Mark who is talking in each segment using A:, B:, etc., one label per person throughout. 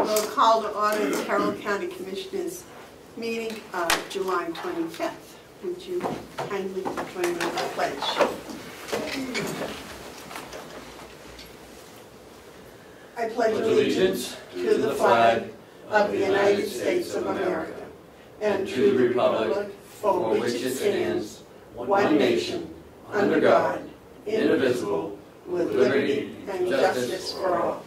A: We'll call to order the Carroll County Commissioners meeting of July 25th. Would you kindly join me in the pledge? I pledge allegiance to the flag of the United States of America and to the republic for which it stands, one nation, under God, indivisible, with liberty and justice for all.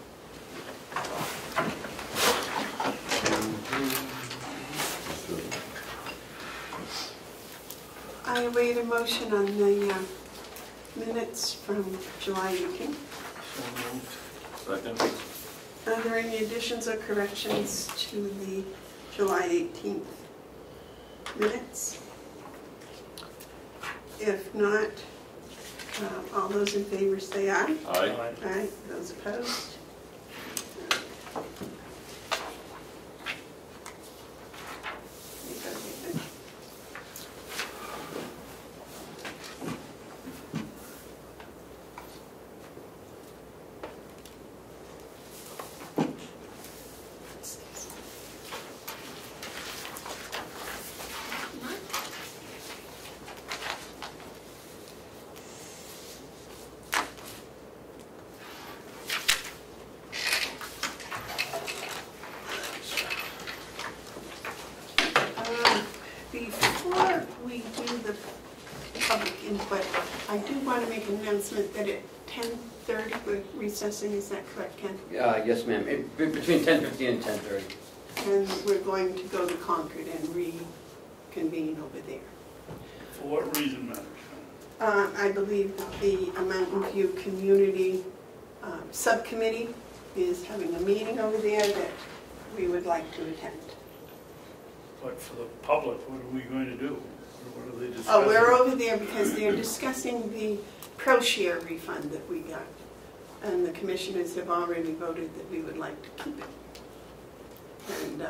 A: I await a motion on the minutes from July 18th.
B: So moved. Second.
A: Are there any additions or corrections to the July 18th minutes? If not, all those in favor say aye.
B: Aye.
A: Aye. Those opposed? Before we do the public input, I do want to make an announcement that at 10:30 we're recessing. Is that correct, Ken?
C: Yes, ma'am. Between 10:50 and 10:30.
A: And we're going to go to Concord and reconvene over there.
B: For what reason, Madam?
A: I believe the Mountain View Community Subcommittee is having a meeting over there that we would like to attend.
B: But for the public, what are we going to do? What are they discussing?
A: Oh, we're over there because they're discussing the pro-share refund that we got. And the commissioners have already voted that we would like to keep it. And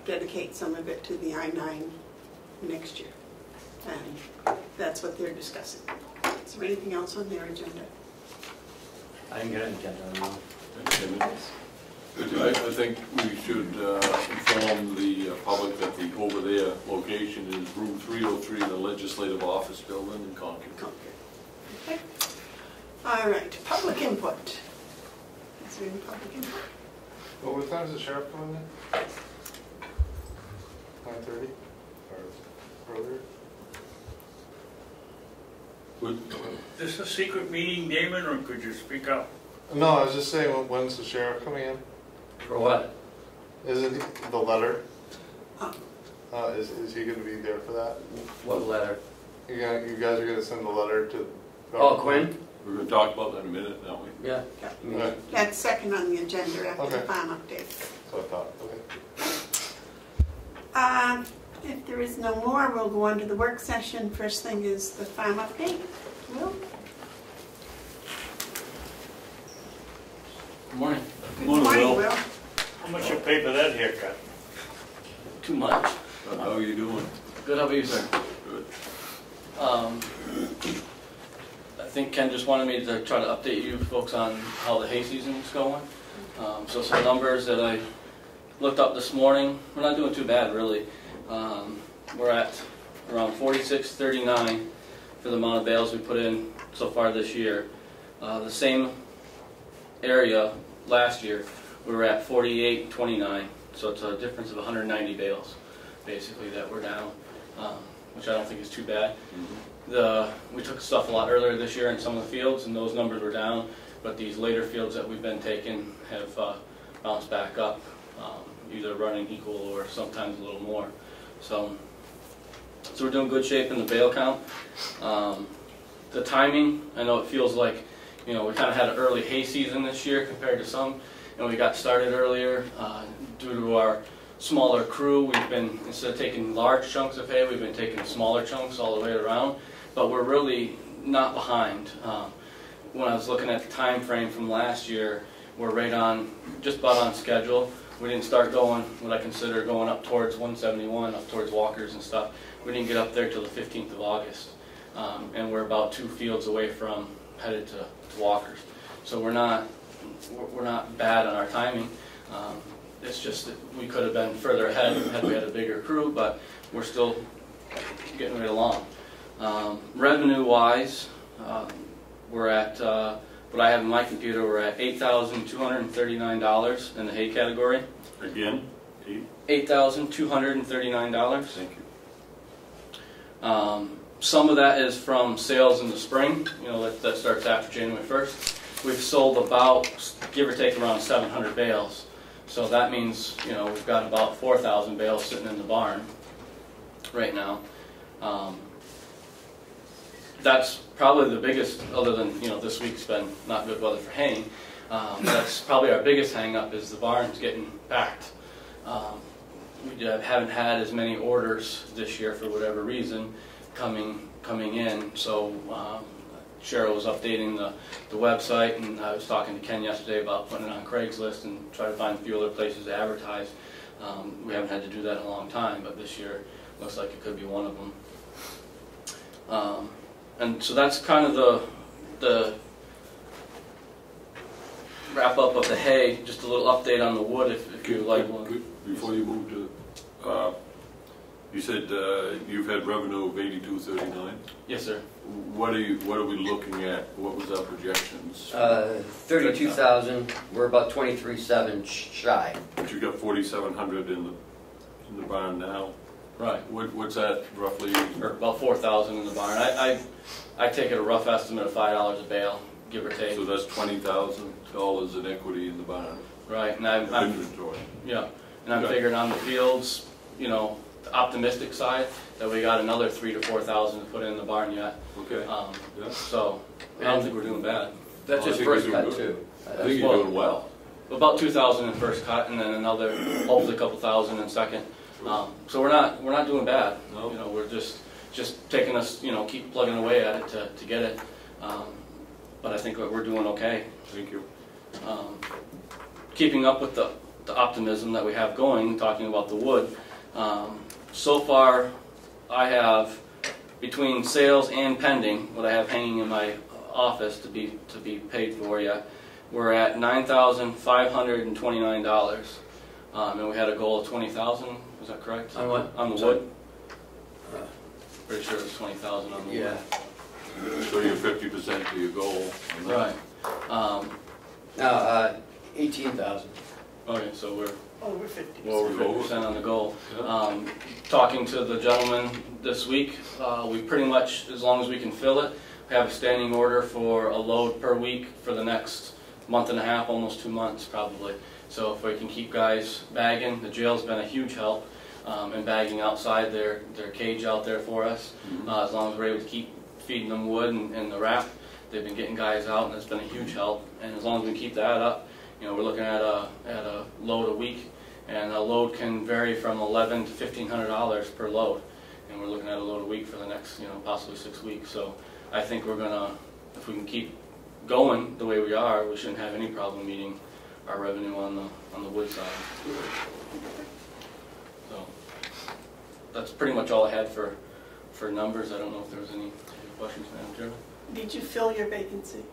A: dedicate some of it to the I-9 next year. And that's what they're discussing. Is there anything else on their agenda?
C: I didn't get an agenda, no.
D: I think we should inform the public that the over there location is room 303 in the Legislative Office Building in Concord.
A: Okay. All right, public input. Is there any public input?
E: Well, what time is the sheriff coming in? 9:30 or earlier?
B: Is this a secret meeting, Damon, or could you speak up?
E: No, I was just saying, when's the sheriff coming in?
C: For what?
E: Isn't the letter?
A: Oh.
E: Is he going to be there for that?
C: What letter?
E: You guys are going to send the letter to...
C: Oh, Quinn?
D: We're going to talk about that in a minute, aren't we?
C: Yeah.
E: Okay.
A: That's second on the agenda after the
E: Okay.
A: farm update.
E: So I thought, okay.
A: If there is no more, we'll go on to the work session. First thing is the farm update. Will?
C: Good morning.
A: Good
B: Morning,
A: morning,
B: Will. How much you pay for that haircut?
C: Too much.
D: How are you doing?
C: Good, how about you, sir?
D: Good.
C: I think Ken just wanted me to try to update you folks on how the hay season is going. So some numbers that I looked up this morning, we're not doing too bad really. We're at around 4639 for the amount of bales we put in so far this year. The same area last year we were at 4829, so it's a difference of 190 bales basically that we're down, which I don't think is too bad. We took stuff a lot earlier this year in some of the fields and those numbers were down, but these later fields that we've been taking have bounced back up, either running equal or sometimes a little more. So we're doing good shape in the bale count. The timing, I know it feels like, you know, we kind of had an early hay season this year compared to some, and we got started earlier due to our smaller crew. We've been, instead of taking large chunks of hay, we've been taking smaller chunks all the way around, but we're really not behind. When I was looking at the time frame from last year, we're right on, just about on schedule. We didn't start going, what I consider going up towards 171, up towards Walkers and stuff. We didn't get up there till the 15th of August. And we're about 2 fields away from headed to Walkers. So we're not bad on our timing. It's just that we could have been further ahead had we had a bigger crew, but we're still getting right along. Revenue-wise, we're at, what I have in my computer, we're at $8,239 in the hay category.
D: Again,
C: $8,239.
D: thank you.
C: Some of that is from sales in the spring, you know, that starts after January 1st. We've sold about, give or take, around 700 bales. So that means, you know, we've got about 4,000 bales sitting in the barn right now. That's probably the biggest, other than, you know, this week's been not good weather for haying. That's probably our biggest hang-up is the barn's getting packed. We haven't had as many orders this year for whatever reason coming in. So Cheryl was updating the website, and I was talking to Ken yesterday about putting it on Craigslist and try to find a few other places to advertise. We haven't had to do that in a long time, but this year looks like it could be one of them. And so that's kind of the wrap up of the hay. Just a little update on the wood, if you like one.
D: Before you move to, you said you've had revenue of $82.39.
C: Yes, sir.
D: What are we looking at? What was our projections?
F: 32,000. We're about 23.7 shy.
D: But you got 4,700 in the barn now.
C: Right.
D: What's that roughly?
C: Or about 4,000 in the barn. I take it a rough estimate of $5 a bale, give or take.
D: So that's $20,000 in equity in the barn.
C: Right, and I'm
D: Inventory.
C: yeah, and I'm figuring on the fields, you know, the optimistic side, that we got another 3,000 to 4,000 to put in the barn yet.
D: Okay. Yeah.
C: So I don't think we're doing bad.
F: That's
D: Well, I
F: just
D: think
F: first
D: you're
F: cut
D: doing
F: too.
D: I think you're doing well.
C: About 2,000 in first cut, and then another, hopefully a couple thousand in second. So we're not doing bad.
D: No.
C: You know, we're just taking us, you know, keep plugging away at it to get it. But I think we're doing okay.
D: Thank you.
C: Keeping up with the optimism that we have going, talking about the wood. So far, I have, between sales and pending, what I have hanging in my office to be paid for yet, we're at $9,529. And we had a goal of 20,000. Is that correct?
F: On what?
C: On the wood. Pretty sure it was 20,000 on the wood.
F: Yeah.
D: So you're 50% to your goal.
C: Right.
F: No, 18,000.
C: Okay, so we're
A: Over 50.
D: Well, we're
C: 50% on the goal.
D: Yeah.
C: Talking to the gentleman this week, we pretty much, as long as we can fill it, have a standing order for a load per week for the next month and a half, almost 2 months probably. So if we can keep guys bagging, the jail's been a huge help in bagging outside their cage out there for us. As long as we're able to keep feeding them wood and the wrap, they've been getting guys out, and it's been a huge help. And as long as we keep that up, you know, we're looking at a load a week, and a load can vary from $1,100 to $1,500 per load. And we're looking at a load a week for the next, you know, possibly 6 weeks. So I think we're gonna, if we can keep going the way we are, we shouldn't have any problem meeting our revenue on the wood side. So that's pretty much all I had for numbers. I don't know if there was any questions, Madam Chairman.
A: Did you fill your vacancy?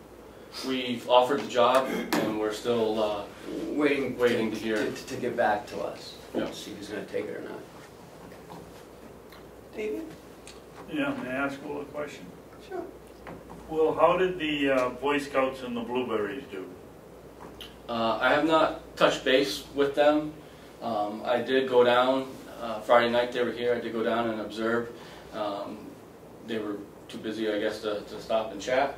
C: We've offered the job, and we're still
F: Waiting
C: to hear.
F: to get back to us.
C: Yeah.
F: See if he's going to take it or not.
A: David?
B: Yeah, may I ask a little question?
A: Sure.
B: Well, how did the Boy Scouts and the Blueberries do?
C: I have not touched base with them. I did go down, Friday night they were here, I did go down and observe. They were too busy, I guess, to stop and chat.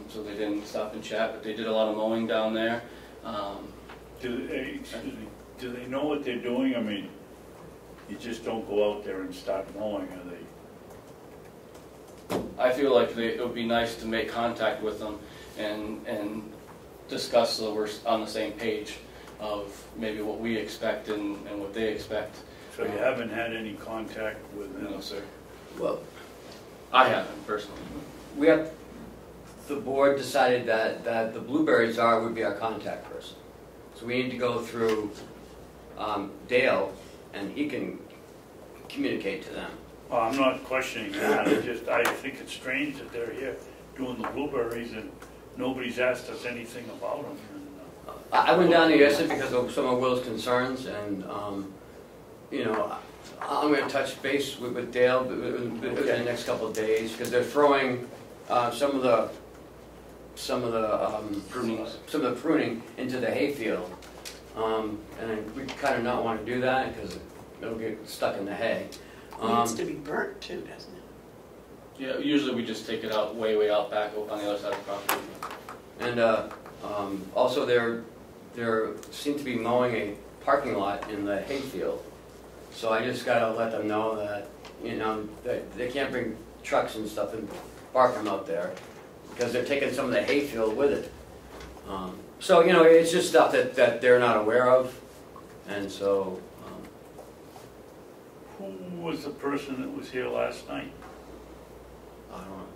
C: So they didn't stop and chat, but they did a lot of mowing down there.
B: Do they know what they're doing? I mean, you just don't go out there and start mowing, are they?
C: I feel like it would be nice to make contact with them and discuss so we're on the same page of maybe what we expect and what they expect.
B: So you haven't had any contact with them?
C: No, sir.
F: Well,
C: I haven't, personally.
F: we have, the board decided that the Blueberry Czar would be our contact person. So we need to go through Dale, and he can communicate to them.
B: Well, I'm not questioning that. I think it's strange that they're here doing the blueberries and nobody's asked us anything about them.
F: I went down there yesterday because of some of Will's concerns, and, you know, I'm gonna touch base with Dale within the next couple of days, because they're throwing some of the pruning into the hayfield. And we kind of not want to do that, because it'll get stuck in the hay.
A: It needs to be burnt too, doesn't it?
C: Yeah, usually we just take it out way out back on the other side of the property.
F: And also there seem to be mowing a parking lot in the hayfield. So I just gotta let them know that, you know, that they can't bring trucks and stuff and park them out there, because they're taking some of the hayfield with it. So, you know, it's just stuff that they're not aware of, and so.
B: Who was the person that was here last night?
F: I don't know.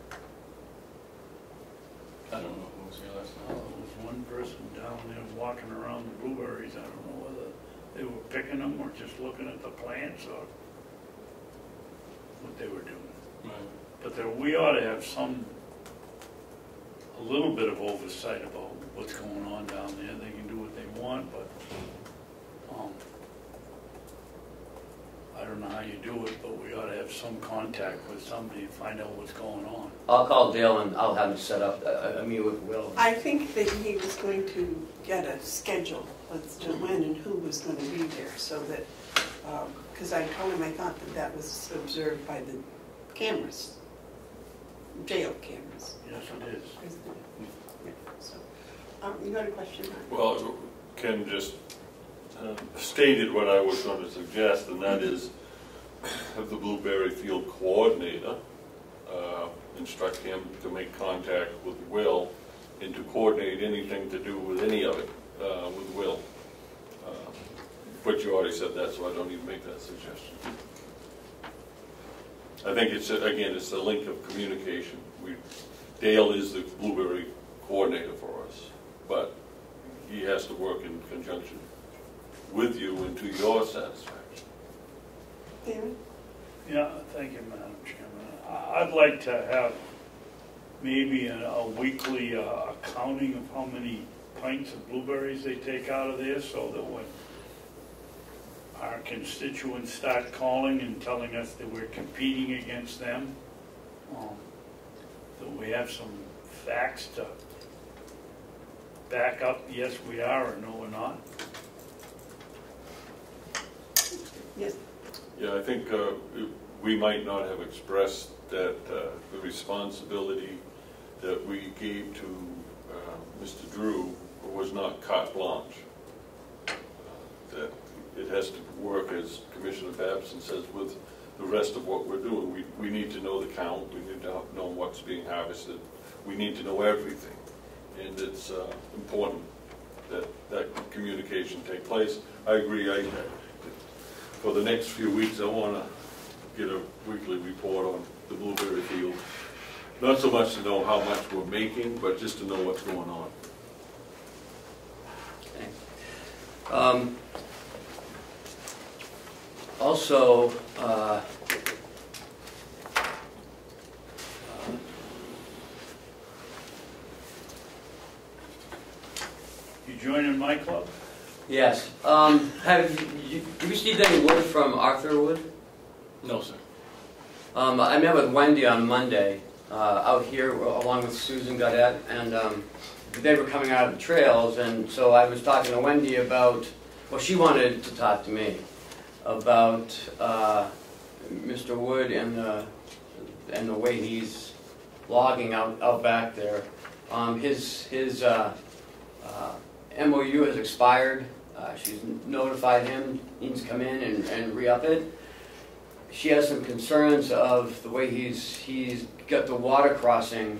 C: I don't know who was here last
B: There
C: night.
B: was one person down there walking around the blueberries. I don't know whether they were picking them or just looking at the plants or what they were doing.
C: Right.
B: But we ought to have a little bit of oversight about what's going on down there. They can do what they want, but I don't know how you do it, but we ought to have some contact with somebody to find out what's going on.
F: I'll call Dale and I'll have him set up a meeting with Will.
A: I think that he was going to get a schedule as to when and who was going to be there, so that, because I told him I thought that was observed by the cameras, jail cameras.
B: Yes, it is.
A: So, you got a question, Mark?
D: Well, Ken just stated what I was going to suggest, and that is have the Blueberry Field coordinator instruct him to make contact with Will and to coordinate anything to do with any of it with Will. But you already said that, so I don't even make that suggestion. I think it's, again, it's a link of communication. Dale is the Blueberry coordinator for us, but he has to work in conjunction with you and to your satisfaction.
A: David?
B: Yeah, thank you, Madam Chairman. I'd like to have maybe a weekly accounting of how many pints of blueberries they take out of there, so that when our constituents start calling and telling us that we're competing against them, that we have some facts to back up, yes we are, or no we're not.
A: Yes.
D: Yeah, I think we might not have expressed that the responsibility that we gave to Mr. Drew was not carte blanche. That it has to work, as Commissioner Babson says, with the rest of what we're doing. We need to know the count, we need to know what's being harvested, we need to know everything. And it's important that that communication take place. I agree, for the next few weeks I want to get a weekly report on the blueberry field. Not so much to know how much we're making, but just to know what's going on.
F: Okay. Also,
B: You joining my club?
F: yes. Have you received any word from Arthur Wood?
C: No, sir.
F: I met with Wendy on Monday out here along with Susan Gaudette, and they were coming out of the trails, and so I was talking to Wendy about, well, she wanted to talk to me about Mr. Wood and the way he's logging out back there. His MOU has expired. She's notified him, he needs to come in and re-up it. She has some concerns of the way he's got the water crossing.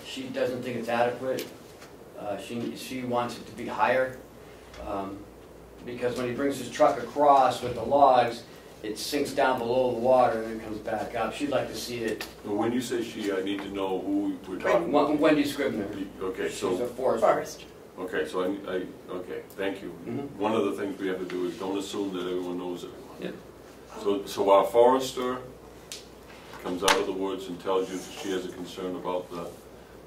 F: She doesn't think it's adequate. She wants it to be higher. Because when he brings his truck across with the logs, it sinks down below the water and then comes back up. She'd like to see it.
D: Well, when you say she, I need to know who we're talking about.
F: Wendy Scribner.
D: Okay,
F: She's a
D: so
F: forester.
D: okay, so okay, thank you. One of the things we have to do is don't assume that everyone knows everyone.
F: Yeah.
D: So our forester comes out of the woods and tells you that she has a concern about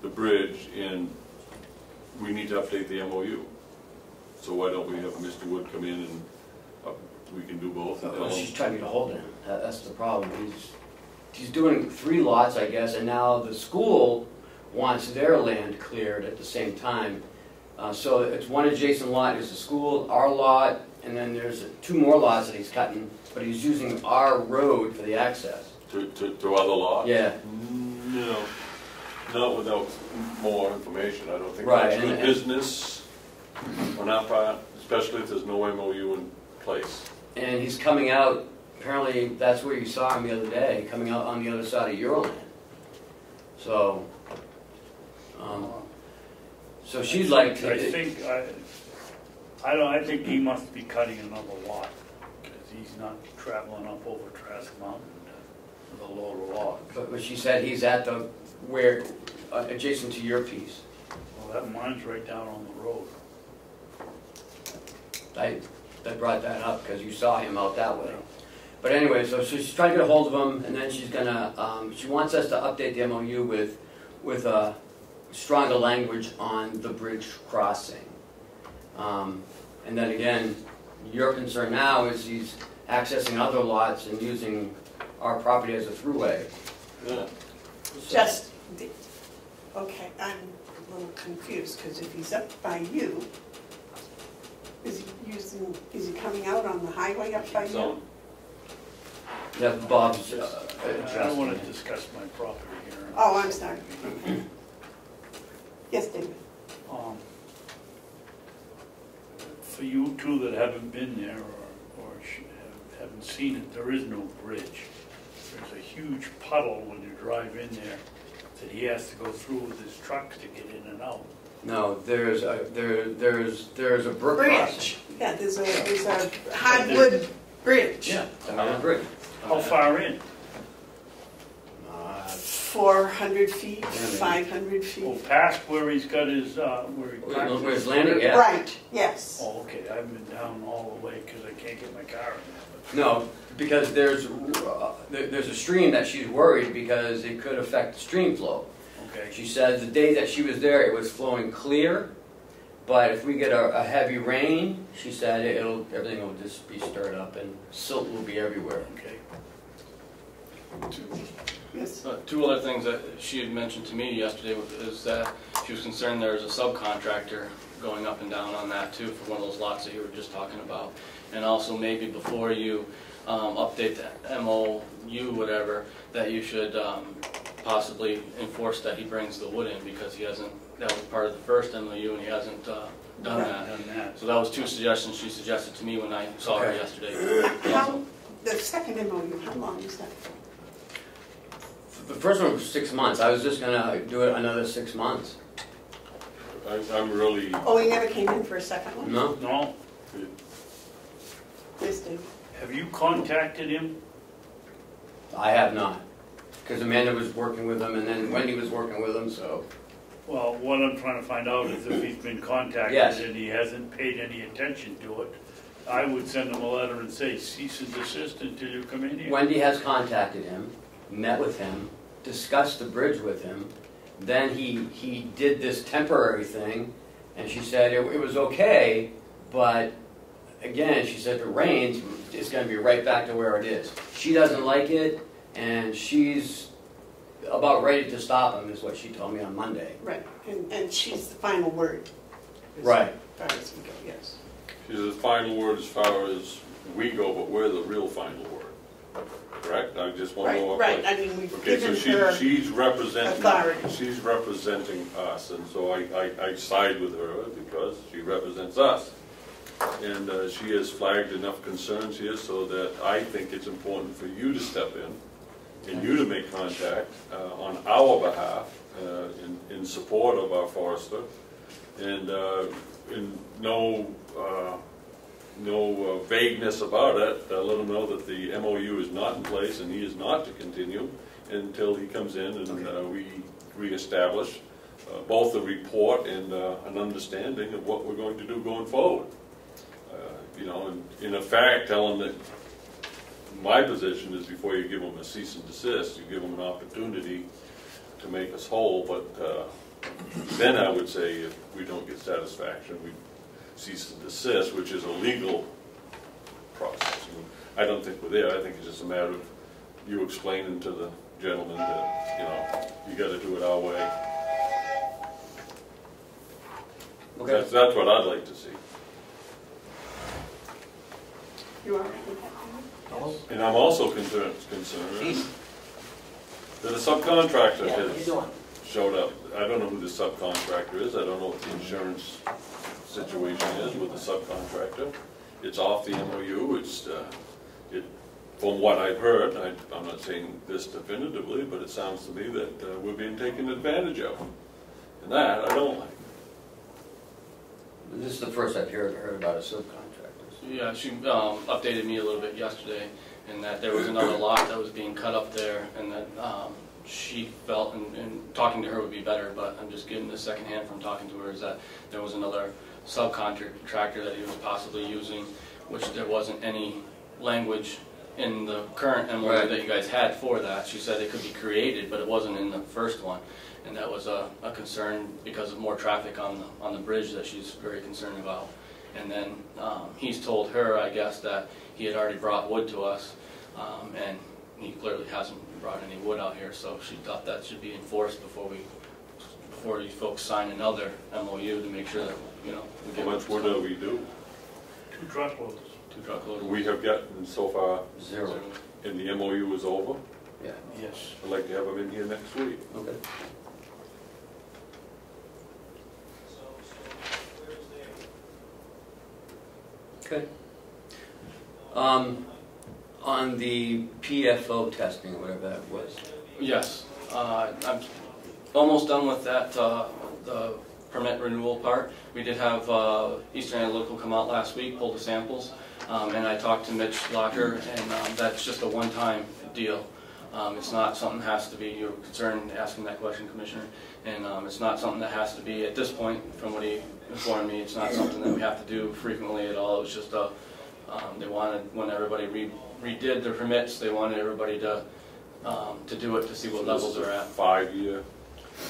D: the bridge, and we need to update the MOU. So why don't we have Mr. Wood come in and we can do both? and tell
F: She's
D: him-
F: trying to get a hold of him. That's the problem. He's doing 3 lots, I guess, and now the school wants their land cleared at the same time. So it's one adjacent lot is the school, our lot, and then there's 2 more lots that he's cutting, but he's using our road for the access.
D: To other lots?
F: Yeah.
D: No, not without more information. I don't think
F: Right,
D: that's good
F: and-
D: business on our part, especially if there's no MOU in place.
F: And he's coming out, apparently that's where you saw him the other day, coming out on the other side of your land. So, so she'd like to.
B: I think he must be cutting another lot, because he's not traveling up over Trask Mountain with a load of logs.
F: But she said he's at the, where, adjacent to your piece.
B: Well, that mine's right down on the road.
F: I brought that up because you saw him out that way. But anyway, so she's trying to get a hold of him, and then she's gonna, she wants us to update the MOU with stronger language on the bridge crossing. And then again, your concern now is he's accessing other lots and using our property as a throughway.
D: Yeah.
A: Just, okay, I'm a little confused, because if he's up by you, is he coming out on the highway up by you?
D: So,
F: That's Bob's
B: I don't
F: address.
B: want to discuss my property here.
A: Oh, I'm sorry. Yes, David?
B: For you two that haven't been there or haven't seen it, there is no bridge. There's a huge puddle when you drive in there that he has to go through with his trucks to get in and out.
F: No, there's a brook
A: Bridge.
F: crossing.
A: Yeah, there's a hardwood bridge.
B: Yeah.
F: A bridge.
B: How far in?
A: 400 feet, 500 feet.
B: Oh, past where he's got his, where he parks
F: Where his
B: his
F: landing,
B: scooter?
F: yeah.
A: Right, yes.
B: Oh, okay, I haven't been down all the way because I can't get my car in
F: No, because there's a stream that she's worried because it could affect the stream flow.
B: there. Okay.
F: She said the day that she was there, it was flowing clear, but if we get a heavy rain, she said everything will just be stirred up and silt will be everywhere.
B: Okay.
A: Yes.
C: 2 other things that she had mentioned to me yesterday is that she was concerned there's a subcontractor going up and down on that too for one of those lots that you were just talking about. And also maybe before you update the MOU, whatever, that you should possibly enforce that he brings the wood in because he hasn't, that was part of the first MOU and he hasn't done that.
B: Done that.
C: So that was 2 suggestions she suggested to me when I saw her
F: Okay.
C: yesterday.
A: How, the second MOU, how long is that for?
F: The first one was 6 months. I was just gonna do it another 6 months.
D: I'm really,
A: Oh, he never came in for a second one?
F: No?
B: No,
A: Yes, David.
B: have you contacted him?
F: I have not. Because Amanda was working with him and then Wendy was working with him, so.
B: Well, what I'm trying to find out is if he's been contacted
F: Yes.
B: and he hasn't paid any attention to it, I would send him a letter and say, cease and desist until you come in here.
F: Wendy has contacted him, met with him, discussed the bridge with him. Then he did this temporary thing, and she said it was okay, but again, she said if it rains, it's going to be right back to where it is. She doesn't like it, and she's about ready to stop him, is what she told me on Monday.
A: Right, and she's the final word.
F: Right.
A: As far as we go, yes.
D: she's the final word as far as we go, but we're the real final word. Correct? I just want to know.
A: Right, I mean, we've
D: Okay, so
A: given her
D: she's representing,
A: authority.
D: she's representing us, and so I side with her because she represents us. And she has flagged enough concerns here so that I think it's important for you to step in and you to make contact on our behalf in support of our forester. And in no vagueness about it, let him know that the MOU is not in place and he is not to continue until he comes in and we reestablish both a report and an understanding of what we're going to do going forward. You know, and in effect, tell him that my position is before you give him a cease and desist, you give him an opportunity to make us whole, but Then I would say if we don't get satisfaction, we cease and desist, which is a legal process. And I don't think we're there. I think it's just a matter of you explaining to the gentleman that, you know, you got to do it our way.
F: Okay.
D: That's what I'd like to see.
A: You all right with that?
D: And I'm also concerned that a subcontractor has showed up. I don't know who the subcontractor is. I don't know what the insurance situation is with the subcontractor. It's off the MOU. From what I've heard, I'm not saying this definitively, but it sounds to me that we're being taken advantage of. And that I don't like.
F: This is the first I've heard about a subcontractor.
C: Yeah, she updated me a little bit yesterday, and that there was another lot that was being cut up there, and that she felt, and talking to her would be better, but I'm just getting this secondhand from talking to her, is that there was another subcontractor that he was possibly using, which there wasn't any language in the current MOU
F: Right.
C: that you guys had for that. She said it could be created, but it wasn't in the first one, and that was a concern because of more traffic on the bridge that she's very concerned about. And then he's told her, I guess, that he had already brought wood to us, and he clearly hasn't brought any wood out here, so she thought that should be enforced before you folks sign another MOU to make sure that, you know, we
D: How
C: get
D: much wood do we do?
B: 2 truckloads.
C: 2 truckloads.
D: We have gotten so far,
F: Zero.
D: and the MOU is over.
F: Yeah.
B: Yes.
D: I'd like to have them in here next week.
F: Okay. Okay. On the PFO testing, whatever that was.
C: Yes, I'm almost done with that, the permit renewal part. We did have Eastern Analytical come out last week, pull the samples, and I talked to Mitch Locker, and that's just a one-time deal. It's not something that has to be, you're concerned asking that question, Commissioner, and it's not something that has to be, at this point, from what he informed me, it's not something that we have to do frequently at all. It was just they wanted, when everybody redid their permits, they wanted everybody to do it to see what levels they're at.
D: 5-year.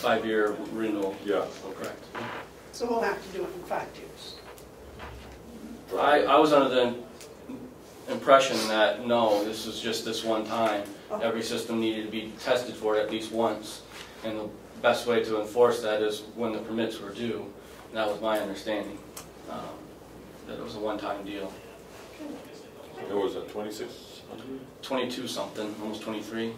C: 5-year renewal.
D: Yeah.
C: Correct.
A: So we'll have to do it in 5 years.
C: I was under the impression that, no, this is just this one time. Every system needed to be tested for it at least once. And the best way to enforce that is when the permits were due. And that was my understanding, that it was a one-time deal.
D: It was at 2600?
C: 22 something, almost 23.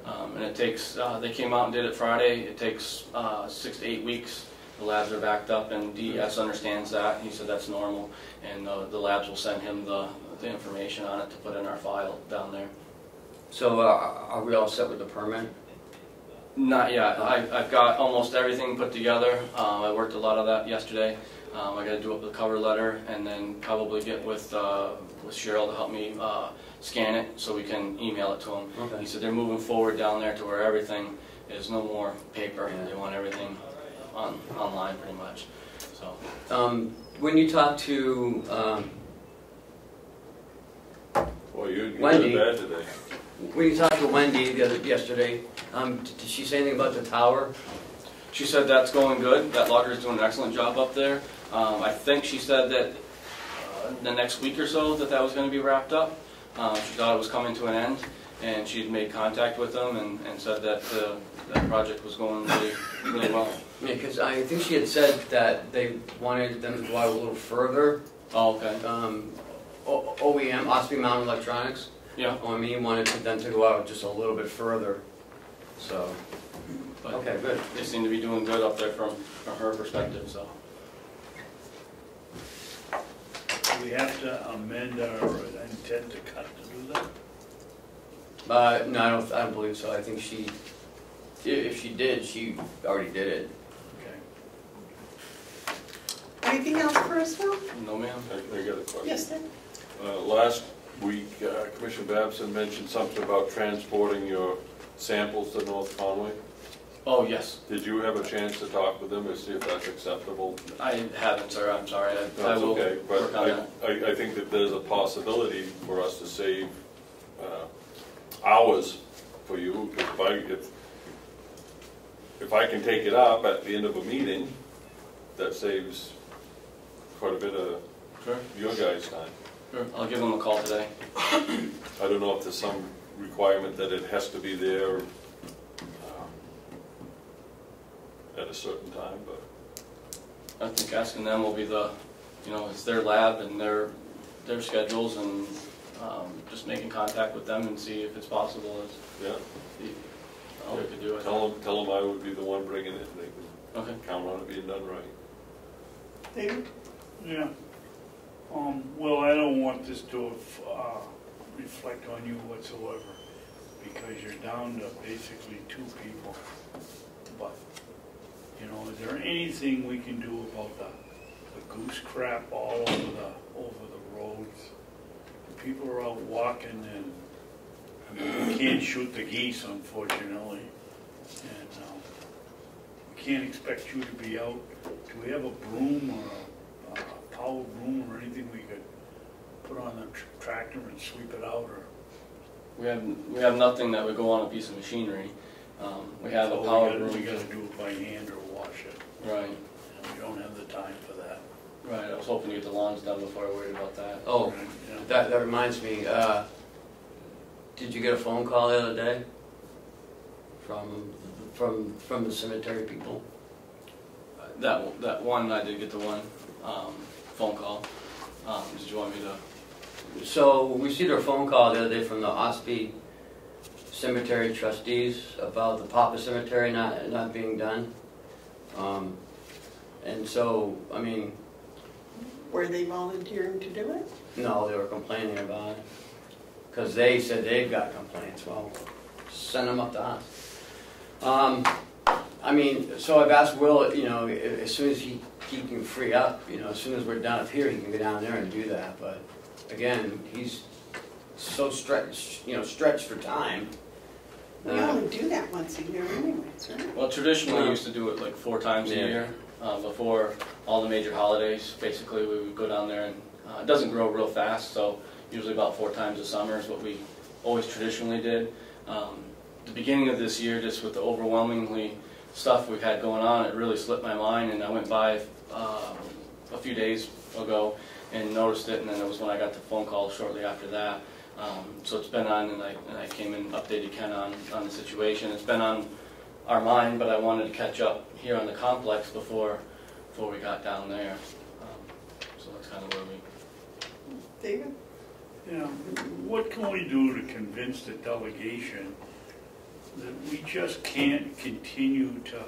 C: And it takes, they came out and did it Friday. It takes 6 to 8 weeks. The labs are backed up, and DES understands that. He said that's normal, and the labs will send him the information on it to put in our file down there.
F: So are we all set with the permit?
C: Not yet. I've got almost everything put together. I worked a lot of that yesterday. I got to do up the cover letter, and then probably get with Cheryl to help me scan it so we can email it to him.
F: Okay.
C: He said they're moving forward down there to where everything is no more paper.
F: Yeah.
C: They want everything online pretty much. So
F: When you talk to
D: Well, you
F: Wendy.
D: did bad today.
F: when you talked to Wendy yesterday, did she say anything about the tower?
C: she said that's going good. That logger is doing an excellent job up there. I think she said that the next week or so that was going to be wrapped up. She thought it was coming to an end, and she'd made contact with them and said that that project was going really well.
F: Yeah, because I think she had said that they wanted them to go out a little further.
C: Oh, okay.
F: OEM, Ossipee Mountain Electronics,
C: Yeah.
F: OME wanted them to go out just a little bit further. So,
C: But
F: okay, good.
C: they seem to be doing good up there from her perspective. So
B: Do we have to amend our intent to cut to do that?
F: No, I don't believe so. I think if she did, she already did it.
B: Okay.
A: Anything else for us, Phil?
C: no, ma'am.
D: I got a question.
A: Yes, sir.
D: Last week, Commissioner Babson mentioned something about transporting your samples to North Conway.
C: Oh, yes.
D: Did you have a chance to talk with them to see if that's acceptable?
C: I haven't, sir. I'm sorry. I
D: That's
C: will
D: okay,
C: work
D: but
C: on that.
D: I think that there's a possibility for us to save if I can take it up at the end of a meeting, that saves quite a bit of
C: Sure.
D: your guys' time.
C: Sure. I'll give them a call today.
D: I don't know if there's some requirement that it has to be there at a certain time, but
C: I think asking them will be the, it's their lab and their schedules, and just making contact with them and see if it's possible.
D: yeah.
C: See all we could do.
D: Tell them I would be the one bringing it. They can
C: Okay.
D: count on it being done right.
A: David?
B: Yeah. Well, I don't want this to reflect on you whatsoever, because you're down to basically 2 people. But, is there anything we can do about the goose crap all over the roads? People are out walking, and we can't shoot the geese, unfortunately. And we can't expect you to be out. Do we have a broom or a power broom or anything we could put on the tractor and sweep it out? Or
C: We have nothing that would go on a piece of machinery. We have a power broom.
B: We got to do it by hand or wash it.
C: Right.
B: And we don't have the time for that.
C: Right. I was hoping to get the lawns done before I worried about that.
F: Oh,
B: Yeah.
F: that reminds me, did you get a phone call the other day from the cemetery people?
C: That one, I did get the one phone call. Did you want me to?
F: So we received a phone call the other day from the Ossipee Cemetery trustees about the Papa Cemetery not being done. And so, I mean,
A: Were they volunteering to do it?
F: no, they were complaining about it. Because they said they've got complaints. Well, send them up to us. I mean, so I've asked Will, as soon as he can free up, as soon as we're done up here, he can go down there and do that. But again, he's so stretched for time.
A: We only do that once a year anyways, right?
C: Well, traditionally we used to do it like 4 times a
F: Yeah.
C: year. Before all the major holidays, basically we would go down there, and it doesn't grow real fast, so usually about 4 times a summer is what we always traditionally did. The beginning of this year, just with the overwhelmingly stuff we've had going on, it really slipped my mind, and I went by a few days ago and noticed it, and then it was when I got the phone call shortly after that. So it's been on, and I came and updated Ken on the situation. It's been on our mind, but I wanted to catch up here on the complex before we got down there. So that's kind of where we...
A: David?
B: Yeah, what can we do to convince the delegation that we just can't continue to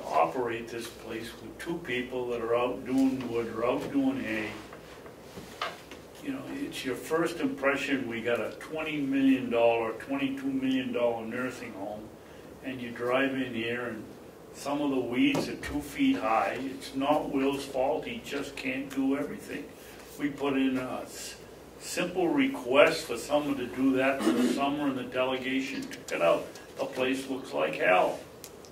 B: operate this place with 2 people that are out doing wood or out doing hay? It's your first impression, we got a $20 million, $22 million nursing home, and you drive in here and some of the weeds are 2 feet high. It's not Will's fault, he just can't do everything. We put in a simple request for someone to do that for the summer, and the delegation took it out. The place looks like hell,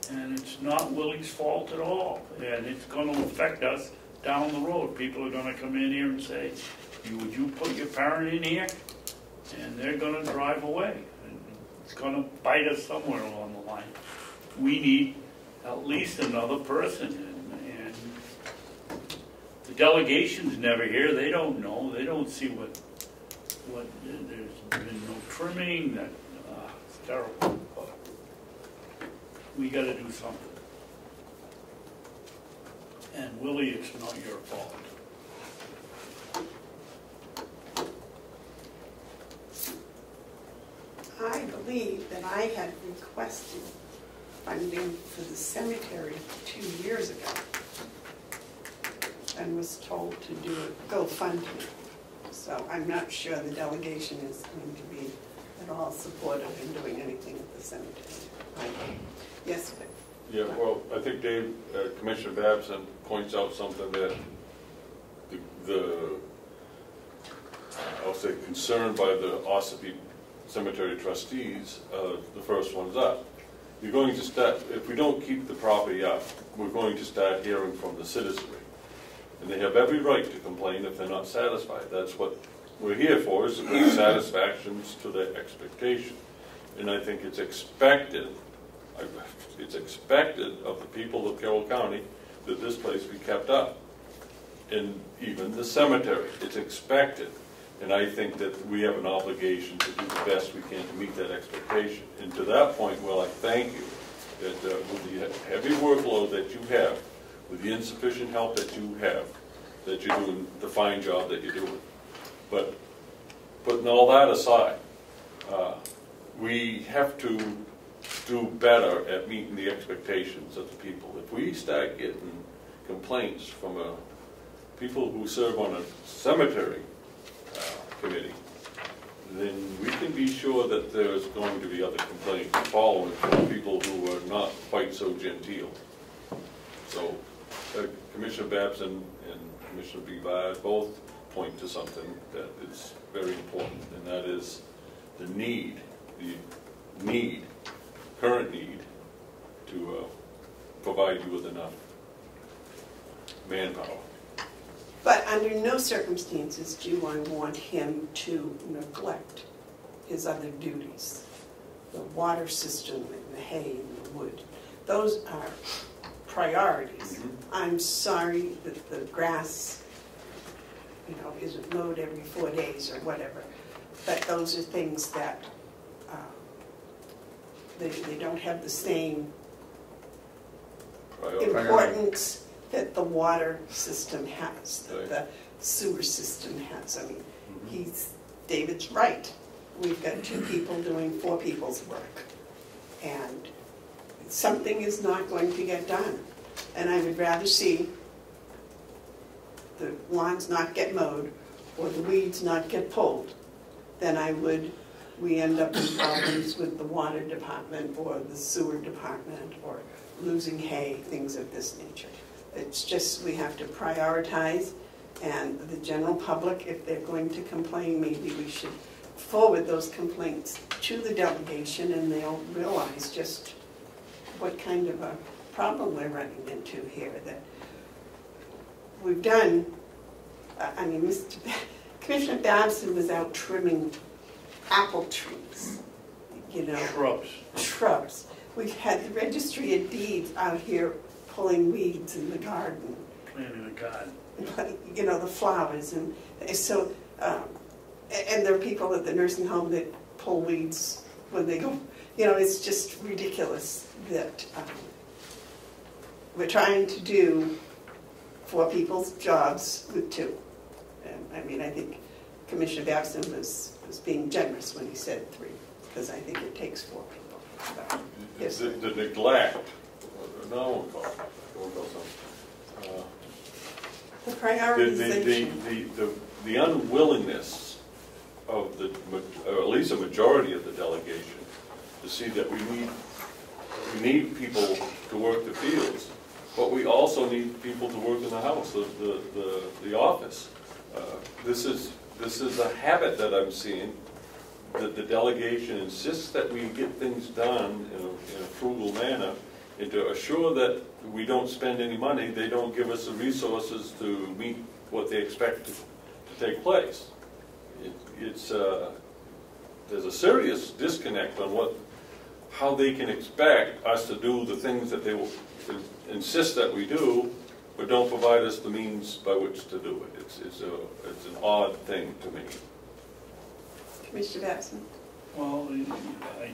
B: and it's not Willie's fault at all, and it's going to affect us down the road. People are going to come in here and say, would you put your parent in here? And they're going to drive away, and it's going to bite us somewhere along the line. We need at least another person, and the delegation's never here. They don't know. They don't see what there's been no trimming. It's terrible. But we got to do something. And Willie, it's not your fault.
A: I believe that I had requested funding for the cemetery 2 years ago and was told to do a GoFundMe. So I'm not sure the delegation is going to be at all supportive in doing anything at the cemetery. Yes, Vic?
D: Yeah, well, I think Commissioner Babson points out something that I'll say concern by the Ossipee Cemetery trustees, the first one's up. You're going to start, if we don't keep the property up, we're going to start hearing from the citizenry. And they have every right to complain if they're not satisfied. That's what we're here for, is to bring satisfactions to their expectation. And I think it's expected It's expected of the people of Carroll County that this place be kept up. And even the cemetery, it's expected. And I think that we have an obligation to do the best we can to meet that expectation. And to that point, well, I thank you that with the heavy workload that you have, with the insufficient help that you have, that you're doing the fine job that you're doing. But putting all that aside, we have to do better at meeting the expectations of the people. If we start getting complaints from people who serve on a cemetery committee, then we can be sure that there's going to be other complaints following from people who are not quite so genteel. So Commissioner Babson and Commissioner Bevard both point to something that is very important, and that is the current need to provide you with enough manpower.
A: But under no circumstances do I want him to neglect his other duties. The water system and the hay and the wood. Those are priorities.
D: Mm-hmm.
A: I'm sorry that the grass, isn't mowed every 4 days or whatever. But those are things that they don't have the same importance that the water system has, that the sewer system has. I mean, David's right. We've got 2 people doing 4 people's work. And something is not going to get done. And I would rather see the lawns not get mowed or the weeds not get pulled than I would we end up in problems with the water department or the sewer department or losing hay, things of this nature. It's just we have to prioritize, and the general public, if they're going to complain, maybe we should forward those complaints to the delegation and they'll realize just what kind of a problem we're running into here. That we've done, Commissioner Babson was out trimming apple trees, Shrubs. We've had the Registry of Deeds out here pulling weeds in the garden.
B: Planting a garden.
A: The flowers. And so, and there are people at the nursing home that pull weeds when they go, it's just ridiculous that we're trying to do 4 people's jobs with 2. And I think Commissioner Babson was being generous when he said 3, because I think it takes 4 people. But, yes,
D: the neglect, no, I won't call it.
A: The prioritization.
D: The unwillingness of or at least a majority of the delegation to see that we need people to work the fields, but we also need people to work in the house, the office. This is a habit that I'm seeing, that the delegation insists that we get things done in a frugal manner, and to assure that we don't spend any money, they don't give us the resources to meet what they expect to take place. There's a serious disconnect on how they can expect us to do the things that they will insist that we do, but don't provide us the means by which to do it. It's an odd thing to me.
A: Commissioner Babson.
B: Well, I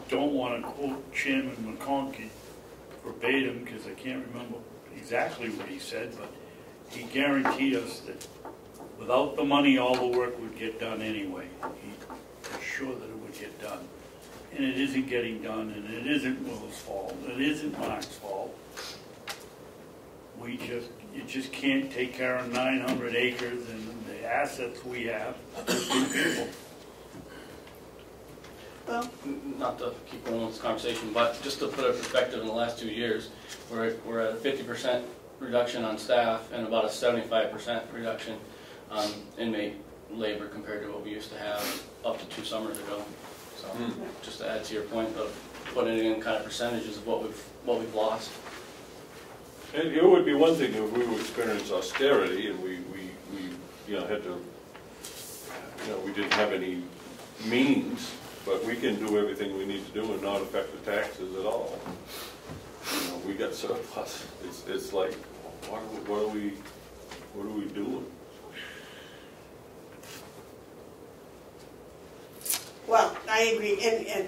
B: don't want to quote Chairman McConkey verbatim because I can't remember exactly what he said, but he guaranteed us that without the money, all the work would get done anyway. He was sure that it would get done. And it isn't getting done, and it isn't Will's fault, it isn't Mark's fault. You just can't take care of 900 acres and the assets we have with 2 people.
A: Well,
C: not to keep going with this conversation, but just to put a perspective, in the last 2 years, we're at a 50% reduction on staff and about a 75% reduction on inmate labor compared to what we used to have up to 2 summers ago. So just to add to your point of putting it in kind of percentages of what we've lost.
D: And it would be one thing if we would experience austerity and we had to, we didn't have any means but we can do everything we need to do and not affect the taxes at all. You know, we got surplus. It's like, what are we doing?
A: Well, I agree, and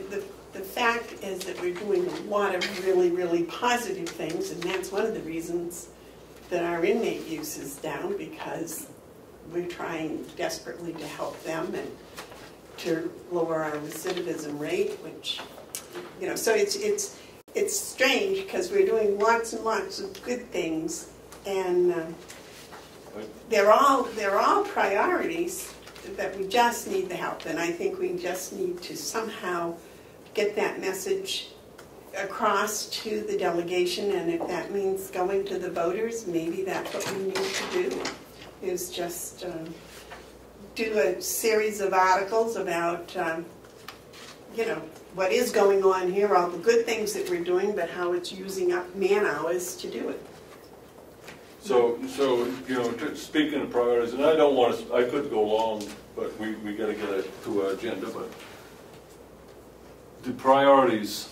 A: the fact is that we're doing a lot of really, really positive things, and that's one of the reasons that our inmate use is down, because we're trying desperately to help them and to lower our recidivism rate, which, you know, so it's strange because we're doing lots and lots of good things, and they're all priorities that we just need the help, and I think we just need to somehow get that message across to the delegation, and if that means going to the voters, maybe that's what we need to do, is just do a series of articles about, you know, what is going on here, all the good things that we're doing, but how it's using up man hours to do it.
D: So you know, speaking of priorities, and I don't want to, I could go long, but we got to get to our agenda, but the priorities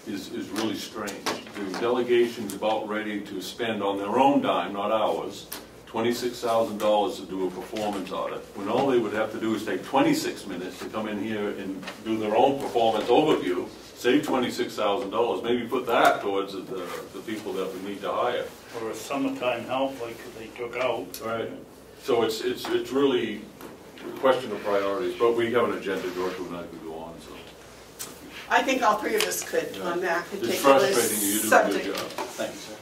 D: is really strange. The delegation's about ready to spend on their own dime, not ours, $26,000 to do a performance audit, when all they would have to do is take 26 minutes to come in here and do their own performance overview, save $26,000, maybe put that towards the people that we need to hire.
B: Or a summertime help like they took out.
D: Right. So it's really a question of priorities, but we have an agenda, George, and I could go on, so.
A: I think all three of us could on that
D: It's
A: particular
D: frustrating, you do a
A: subject.
D: good job.
C: Thank you, sir.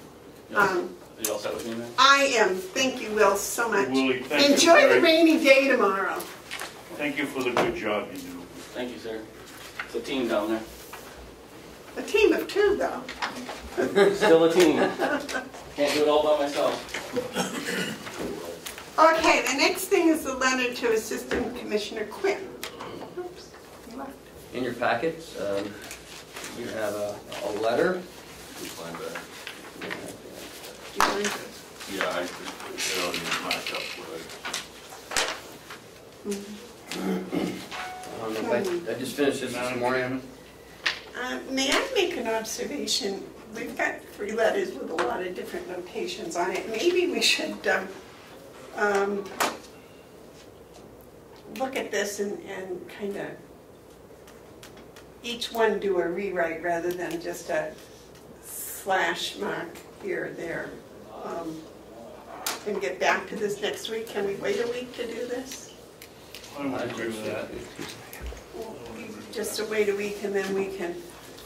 C: Are you all set with me, man?
A: I am. Thank you, Will, so much.
B: Willie, thank you
A: Enjoy the
B: very-
A: rainy day tomorrow.
B: Thank you for the good job you do.
C: Thank you, sir. It's a team down there.
A: A team of two, though.
C: Still a team. Can't do it all by myself.
A: Okay, the next thing is the letter to Assistant Commissioner Quinn. Oops, he left.
F: In your packets, you have a letter.
D: We find that.
A: Do you want to-
D: Yeah, I already marked up what
F: I just finished this morning.
A: May I make an observation? We've got 3 letters with a lot of different notations on it. Maybe we should look at this and kind of each one do a rewrite rather than just a slash mark here or there. And get back to this next week. Can we wait a week to do this?
B: I would agree with that.
A: Just to wait a week and then we can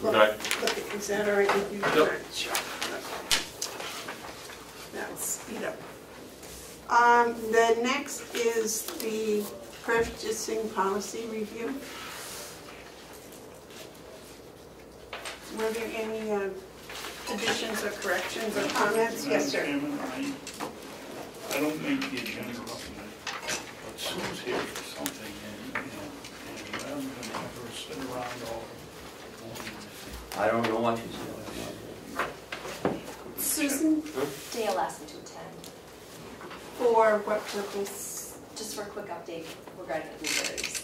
A: look
D: Okay.
A: at, is that all right with you?
D: Yep.
A: Sure. Okay. That'll speed up. The next is the purchasing policy review. Were there any additions or corrections or comments? Yes, sir.
B: Madam Chairman, I don't make the agenda up, but Sue's here for something, and I'm going to have her sit around all morning.
F: I don't know what she's doing.
A: Susan,
G: Dale asked me to attend,
A: for what purpose?
G: just for a quick update regarding the blueberries.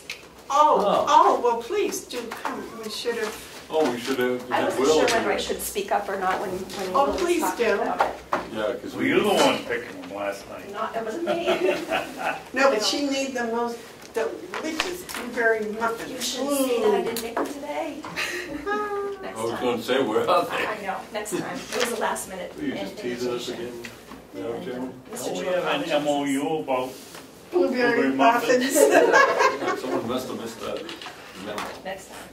A: Oh, well, please do come. We should have.
D: Oh, we should have.
G: I wasn't
D: Will
G: sure
D: here.
G: whether I should speak up or not when
A: Oh,
G: Will was
A: please
G: talking
A: do.
G: about it.
D: Yeah, because
B: Well, you're the one picking them last night.
G: It wasn't me.
A: No, but she made the most delicious blueberry muffins.
G: You should see that I didn't make them today. Next
D: I was
G: time.
D: going to say, where are they?
G: I know, next time. It was a last minute
D: Are you just teasing us
G: invitation.
D: again, Madam Chairman?
G: Mr.
B: Oh, we
G: Drew
B: have an
G: apologizes.
B: MOU about
A: Blueberry
B: Blueberry muffins.
A: muffins.
D: Someone must have missed that. No.
G: Next time.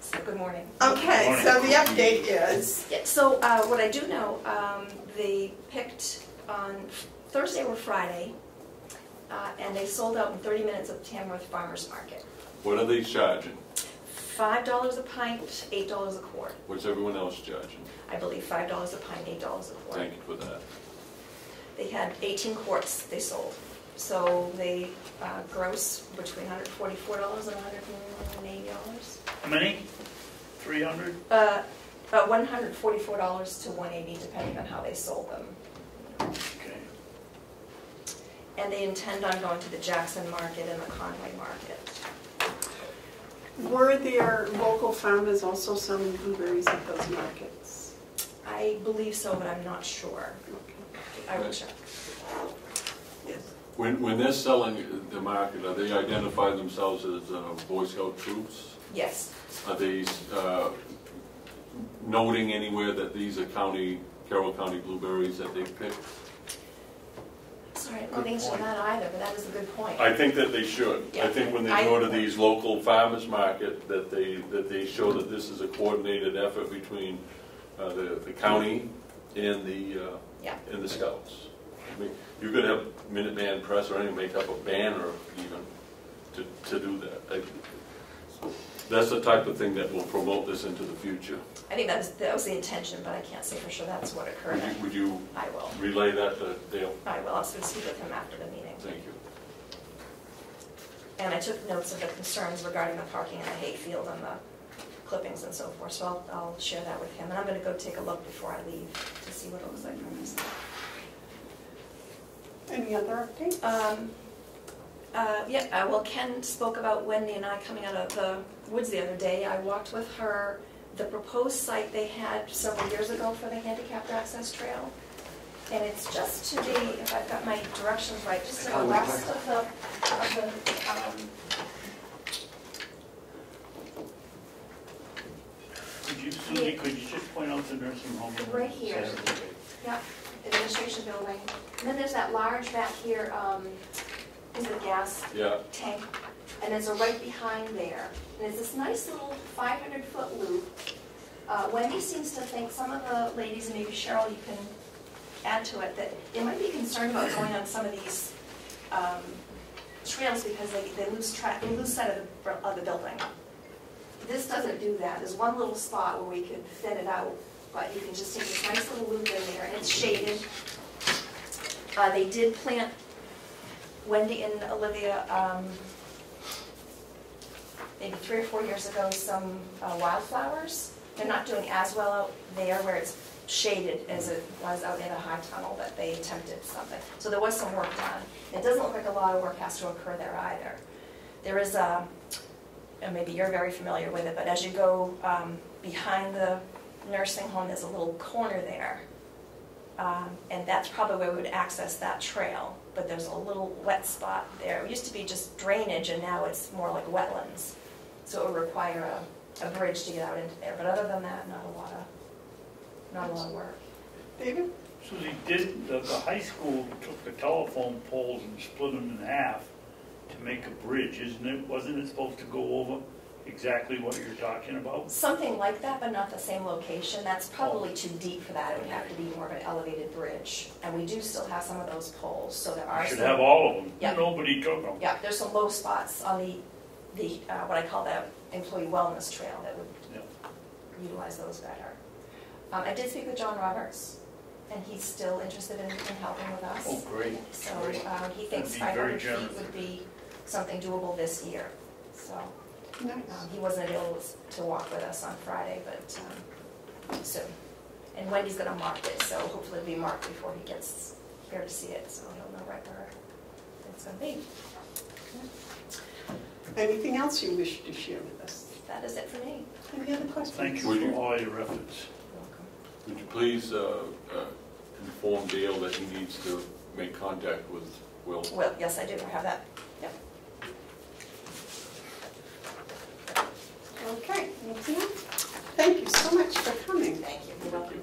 G: So, good morning.
A: Okay, so the update is,
G: Yeah, so what I do know, they picked on Thursday or Friday, and they sold out in 30 minutes at the Tamworth Farmers Market.
D: What are they charging?
G: $5 a pint, $8 a quart.
D: What's everyone else charging?
G: I believe $5 a pint, $8 a quart.
D: Thank you for that.
G: They had 18 quarts they sold. So they gross between $144 and $180.
B: how many? 300?
G: $144 to $180 depending on how they sold them.
B: Okay.
G: And they intend on going to the Jackson Market and the Conway Market.
A: Were there local farmers also selling blueberries at those markets?
G: I believe so, but I'm not sure. I will check.
A: Yes.
D: When they're selling the market, are they identify themselves as Boy Scout troops?
G: Yes.
D: Are they noting anywhere that these are Carroll County blueberries that they picked?
G: Sorry, I didn't think of that either, but that is a good point.
D: I think that they should.
G: Yeah.
D: I think when they go to these local farmers market, that they show that this is a coordinated effort between the county and the Scouts. I mean, you could have Minuteman Press or anyone make up a banner even to do that. That's the type of thing that will promote this into the future.
G: I think that was the intention, but I can't say for sure that's what occurred.
D: Would you
G: I will.
D: relay that to Dale?
G: I will. I'll speak with him after the meeting.
D: Thank you.
G: And I took notes of the concerns regarding the parking in the hayfield and the clippings and so forth, so I'll share that with him. And I'm going to go take a look before I leave to see what it looks like from this.
A: Any other updates?
G: Well, Ken spoke about Wendy and I coming out of the woods the other day. I walked with her the proposed site they had several years ago for the handicapped access trail. And it's just to the, if I've got my directions right, just to the west of the
B: Susie, could you just point out the nursing home?
G: Right here. Yeah, administration building. And then there's that large back here, is the gas tank. And there's a right behind there. And there's this nice little 500-foot loop. Wendy seems to think, some of the ladies, and maybe Cheryl, you can add to it, that they might be concerned about going on some of these trails because they lose track, they lose sight of the building. This doesn't do that. There's one little spot where we could fit it out, but you can just take this nice little loop in there, and it's shaded. They did plant, Wendy and Olivia, maybe 3 or 4 years ago, some wildflowers. They're not doing as well out there where it's shaded as it was out in the high tunnel, but they attempted something. So there was some work done. It doesn't look like a lot of work has to occur there either. There is a, and maybe you're very familiar with it, but as you go behind the nursing home, there's a little corner there. And that's probably where we would access that trail. But there's a little wet spot there. It used to be just drainage, and now it's more like wetlands. So it would require a bridge to get out into there. But other than that, not a lot of work.
A: David?
B: Susie, the high school took the telephone poles and split them in half to make a bridge, isn't it? Wasn't it supposed to go over exactly what you're talking about?
G: Something like that, but not the same location. That's probably too deep for that. It would have to be more of an elevated bridge. And we do still have some of those poles, so there are
B: You should
G: some,
B: have all of them.
G: Yeah.
B: Nobody took them.
G: Yeah, there's some low spots on the what I call the employee wellness trail that would utilize those better. I did speak with John Roberts, and he's still interested in helping with us.
B: Oh, great.
G: So he thinks
B: That'd be very
G: 500 feet
B: generous.
G: would be something doable this year. So
A: Nice.
G: he wasn't able to walk with us on Friday, but soon. And Wendy's going to mark it, so hopefully it'll be marked before he gets here to see it, so he'll know right where it's going to be.
A: Anything else you wish to share with us?
G: That is it for me.
A: Any other questions?
B: Thank you
D: Would
B: for
D: you-
B: all your efforts.
G: You're welcome.
D: Would you please inform Dale that he needs to make contact with Will?
G: Well, yes, I do. I have that. Yep.
A: Okay, anything else? Thank you so much for coming.
G: Thank you. You're welcome.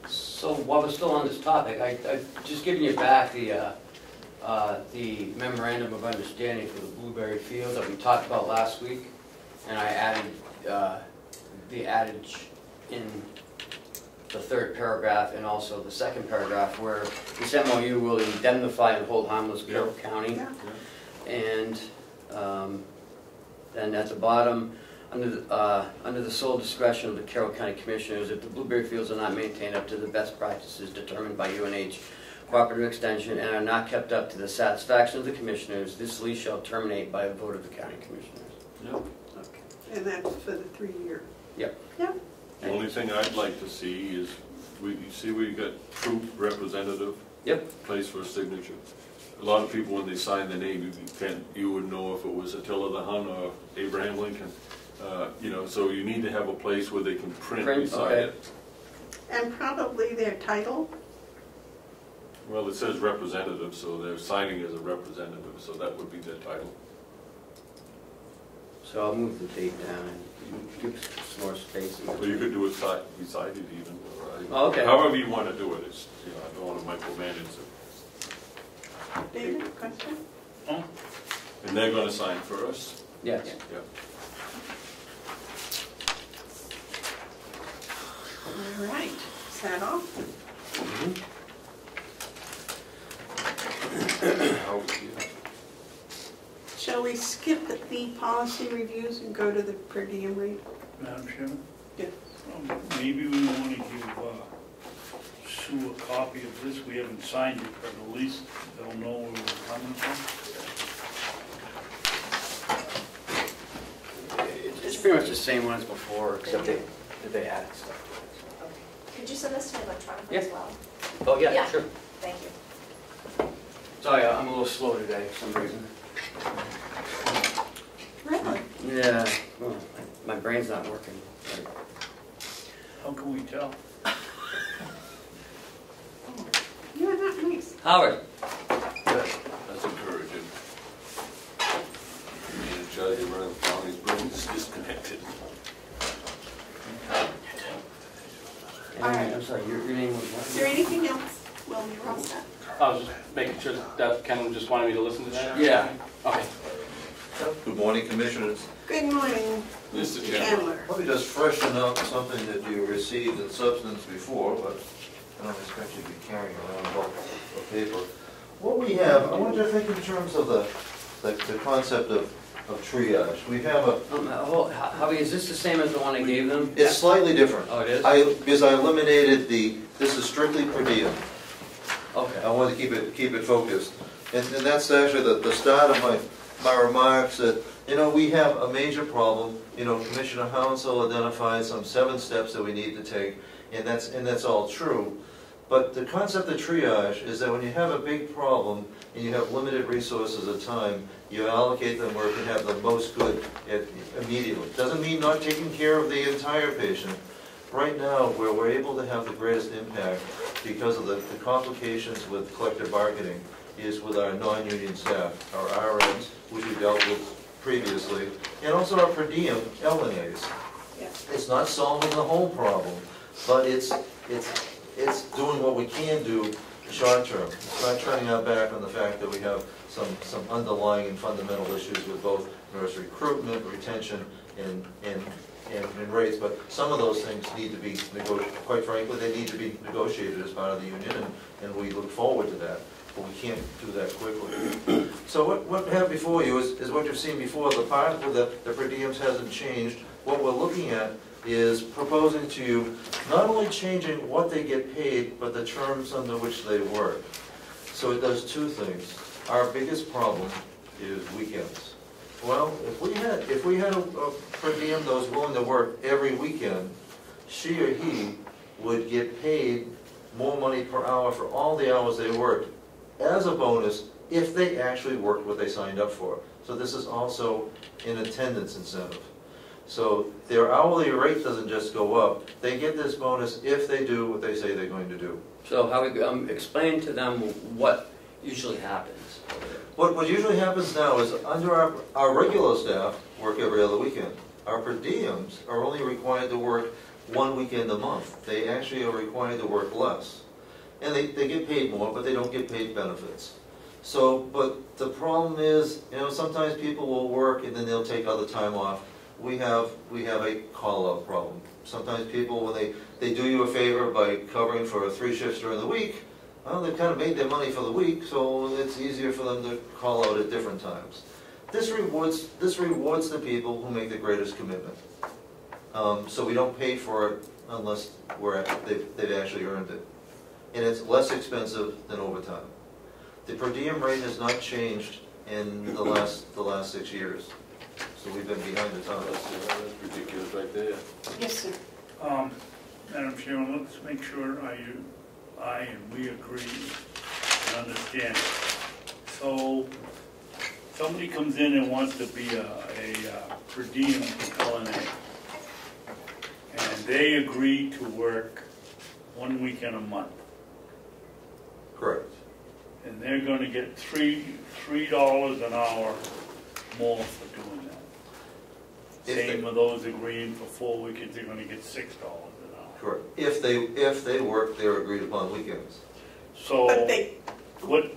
F: So while we're still on this topic, I've just given you back the memorandum of understanding for the Blueberry Field that we talked about last week, and I added the adage in the third paragraph and also the second paragraph where this MOU will indemnify and hold harmless Carroll County.
A: Yeah.
F: And then at the bottom, under the sole discretion of the Carroll County Commissioners, if the blueberry fields are not maintained up to the best practices determined by UNH Cooperative Extension and are not kept up to the satisfaction of the Commissioners, this lease shall terminate by a vote of the County Commissioners.
D: Yep.
A: Okay. And that's for the 3-year.
F: Yep.
A: Yep.
D: The only thing I'd like to see is you see where you got troop representative?
F: Yep.
D: Place for a signature. A lot of people, when they sign their name, you wouldn't know if it was Attila the Hun or Abraham Lincoln. You know, so you need to have a place where they can print beside
F: okay.
D: it.
A: And probably their title.
D: Well, it says representative, so they're signing as a representative, so that would be their title.
F: So I'll move the date down and give some more space.
D: Well, you could do it beside it even. Or,
F: Okay.
D: However you want to do it. It's, you know, I don't want to micromanage it.
A: David, question?
B: Oh,
D: And they're going to sign for us.
F: Yes.
D: Yeah.
A: All right, is that all? Shall we skip the policy reviews and go to the per diem rate?
B: Madam Chairman?
A: Yeah.
B: Maybe we want to give Sue a copy of this. We haven't signed it, but at least they'll know where we're coming from.
F: It's pretty much the same one as before, except they added stuff.
G: Could you send this to me electronically as well?
F: Oh, yeah,
G: Yeah.
F: sure.
G: Thank you.
F: Sorry, I'm a little slow today for some reason.
A: Really?
F: Yeah, well, my brain's not working. Right.
B: How can we tell?
A: You're not nice.
F: Howard.
D: That's encouraging. Me and Charlie running the county's brain is disconnected.
A: All right.
F: I'm sorry, your name was
A: Is
F: what?
A: there anything else? Well, you're all set.
C: I was just making sure that Ken just wanted me to listen to that?
F: Yeah.
C: Okay.
H: Good morning, Commissioners.
A: Good morning,
D: Mr. Chandler.
A: Chandler.
H: Let me just freshen up something that you received in substance before, but I don't expect you to be carrying around bulk of paper. What we have, I want you to think in terms of the concept of triage. We have
F: Howie, is this the same as the one I gave them?
H: it's slightly different.
F: Oh, it is?
H: Because I eliminated this is strictly per diem.
F: Okay.
H: I wanted to keep it focused. And that's actually the start of my remarks that, you know, we have a major problem. You know, Commissioner Hounsell identified some 7 steps that we need to take, and that's all true. But the concept of triage is that when you have a big problem and you have limited resources of time, you allocate them where it can have the most good immediately. Doesn't mean not taking care of the entire patient. Right now, where we're able to have the greatest impact because of the complications with collective bargaining is with our non-union staff, our RNs, which we dealt with previously, and also our per diem LNAs.
A: Yeah.
H: It's not solving the whole problem, but it's doing what we can do short term. It's not turning our back on the fact that we have some underlying and fundamental issues with both nurse recruitment, retention, and rates, but some of those things need to be negotiated. Quite frankly, they need to be negotiated as part of the union, and we look forward to that, but we can't do that quickly. So what we have before you is what you've seen before. The part where the per diems hasn't changed. What we're looking at is proposing to you not only changing what they get paid, but the terms under which they work. So it does 2 things. Our biggest problem is weekends. Well, if we had a per diem that was willing to work every weekend, she or he would get paid more money per hour for all the hours they worked as a bonus if they actually worked what they signed up for. So this is also an attendance incentive. So their hourly rate doesn't just go up. They get this bonus if they do what they say they're going to do.
F: So Howie, explain to them what usually happens.
H: What usually happens now is under our regular staff work every other weekend. Our per diems are only required to work 1 weekend a month. They actually are required to work less. And they get paid more, but they don't get paid benefits. So, but the problem is, you know, sometimes people will work and then they'll take other time off. We have a call-out problem. Sometimes people, when they do you a favor by covering for 3 shifts during the week, well, they've kind of made their money for the week, so it's easier for them to call out at different times. This rewards the people who make the greatest commitment. So we don't pay for it unless they've actually earned it. And it's less expensive than overtime. The per diem rate has not changed in the last 6 years. So we've been behind the times.
D: That's ridiculous right there.
A: Yes, sir.
B: Madam Chairman, let's make sure I and we agree and understand. So, somebody comes in and wants to be a per diem LNA, and they agree to work 1 weekend a month,
H: Correct.
B: and they're going to get $3 an hour more for doing that. Same with those agreeing for 4 weekends, they're going to get $6 an hour.
H: Correct. If they work their agreed upon weekends.
B: So,
A: But they,
B: what,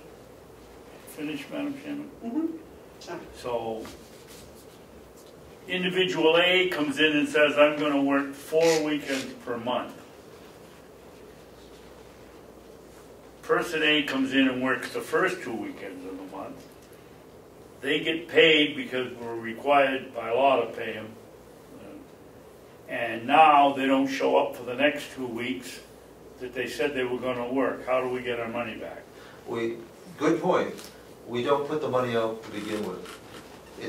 B: finish, Madam Chairman?
A: sorry.
B: So, individual A comes in and says, I'm going to work 4 weekends per month. Person A comes in and works the first 2 weekends of the month. They get paid because we're required by law to pay them. And now they don't show up for the next 2 weeks that they said they were going to work. How do we get our money back?
H: Good point. We don't put the money out to begin with.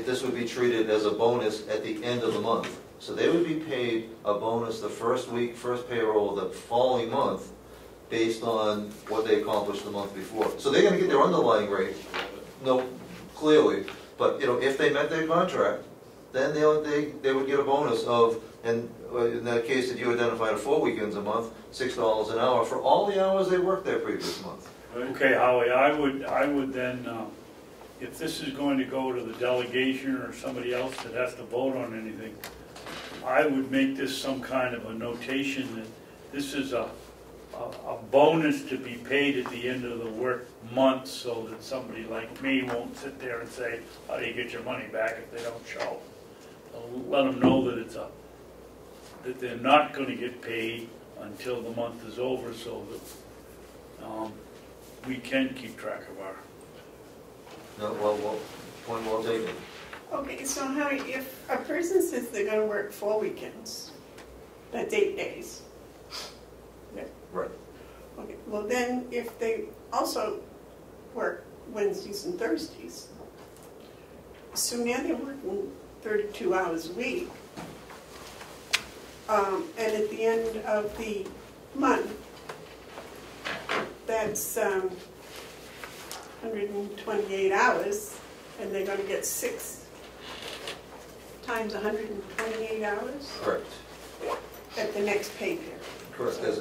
H: This would be treated as a bonus at the end of the month. So they would be paid a bonus the first week, first payroll the following month, based on what they accomplished the month before. So they're going to get their underlying rate, no, clearly. But if they met their contract, then they would get a bonus of, and in that case that you identified, 4 weekends a month, $6 an hour for all the hours they worked that previous month.
B: Okay, Howie, I would then, if this is going to go to the delegation or somebody else that has to vote on anything, I would make this some kind of a notation that this is a bonus to be paid at the end of the work month, so that somebody like me won't sit there and say, how do you get your money back if they don't show? Let them know that that they're not going to get paid until the month is over, so that we can keep track of our...
H: No, well, point well taken.
A: Okay, so Howie, if a person says they're going to work 4 weekends, that's 8 days. Yeah.
H: Right.
A: Okay, well then, if they also work Wednesdays and Thursdays, so now they're working 32 hours a week, and at the end of the month, that's 128 hours, and they're going to get 6 times 128 hours
H: Correct.
A: at the next pay period.
H: Correct, as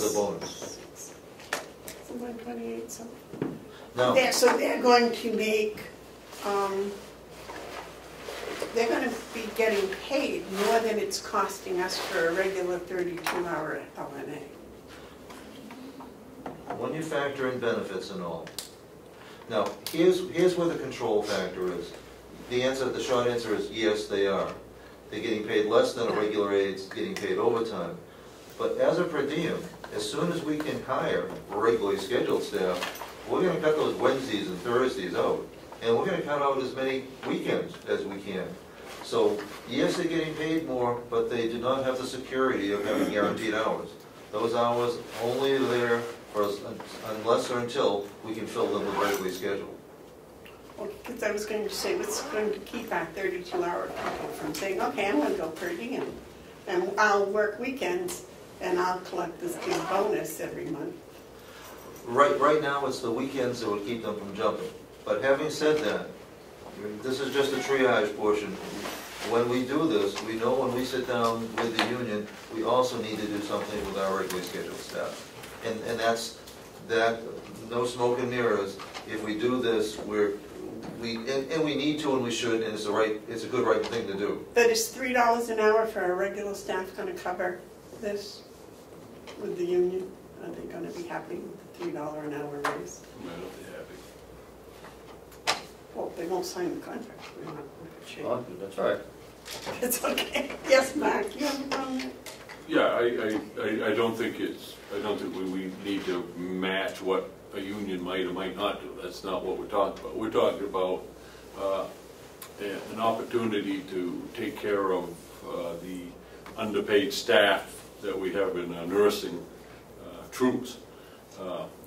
H: a bonus.
A: So 128, so.
H: Now,
A: So they're going to make, they're going to be getting paid more than it's costing us for a regular 32-hour LNA.
H: when you factor in benefits and all, now, here's where the control factor is. The short answer is yes, they are. They're getting paid less than a regular aide getting paid overtime. But as a per diem, as soon as we can hire regularly scheduled staff, we're going to cut those Wednesdays and Thursdays out. And we're going to cut out as many weekends as we can. So, yes, they're getting paid more, but they do not have the security of having guaranteed hours. Those hours only are there for us unless or until we can fill them with regularly scheduled.
A: Well, because I was going to say, what's going to keep our 32-hour people from saying, okay, I'm going to go per diem, and I'll work weekends, and I'll collect this big bonus every month.
H: Right now, it's the weekends that would keep them from jumping. But having said that, this is just a triage portion. When we do this, we know when we sit down with the union, we also need to do something with our regularly scheduled staff. And that's no smoke and mirrors. If we do this, we need to and we should, and it's a good right thing to do.
A: But is $3 an hour for our regular staff going to cover this with the union? Are they going to be happy with the $3 an hour raise?
D: Might not be happy.
A: Well, they won't sign the contract. We don't have to change.
F: Oh, that's right.
A: It's okay. Yes, Mark, you have a problem?
D: Yeah, I don't think we need to match what a union might or might not do. That's not what we're talking about. We're talking about an opportunity to take care of the underpaid staff that we have in our nursing troops.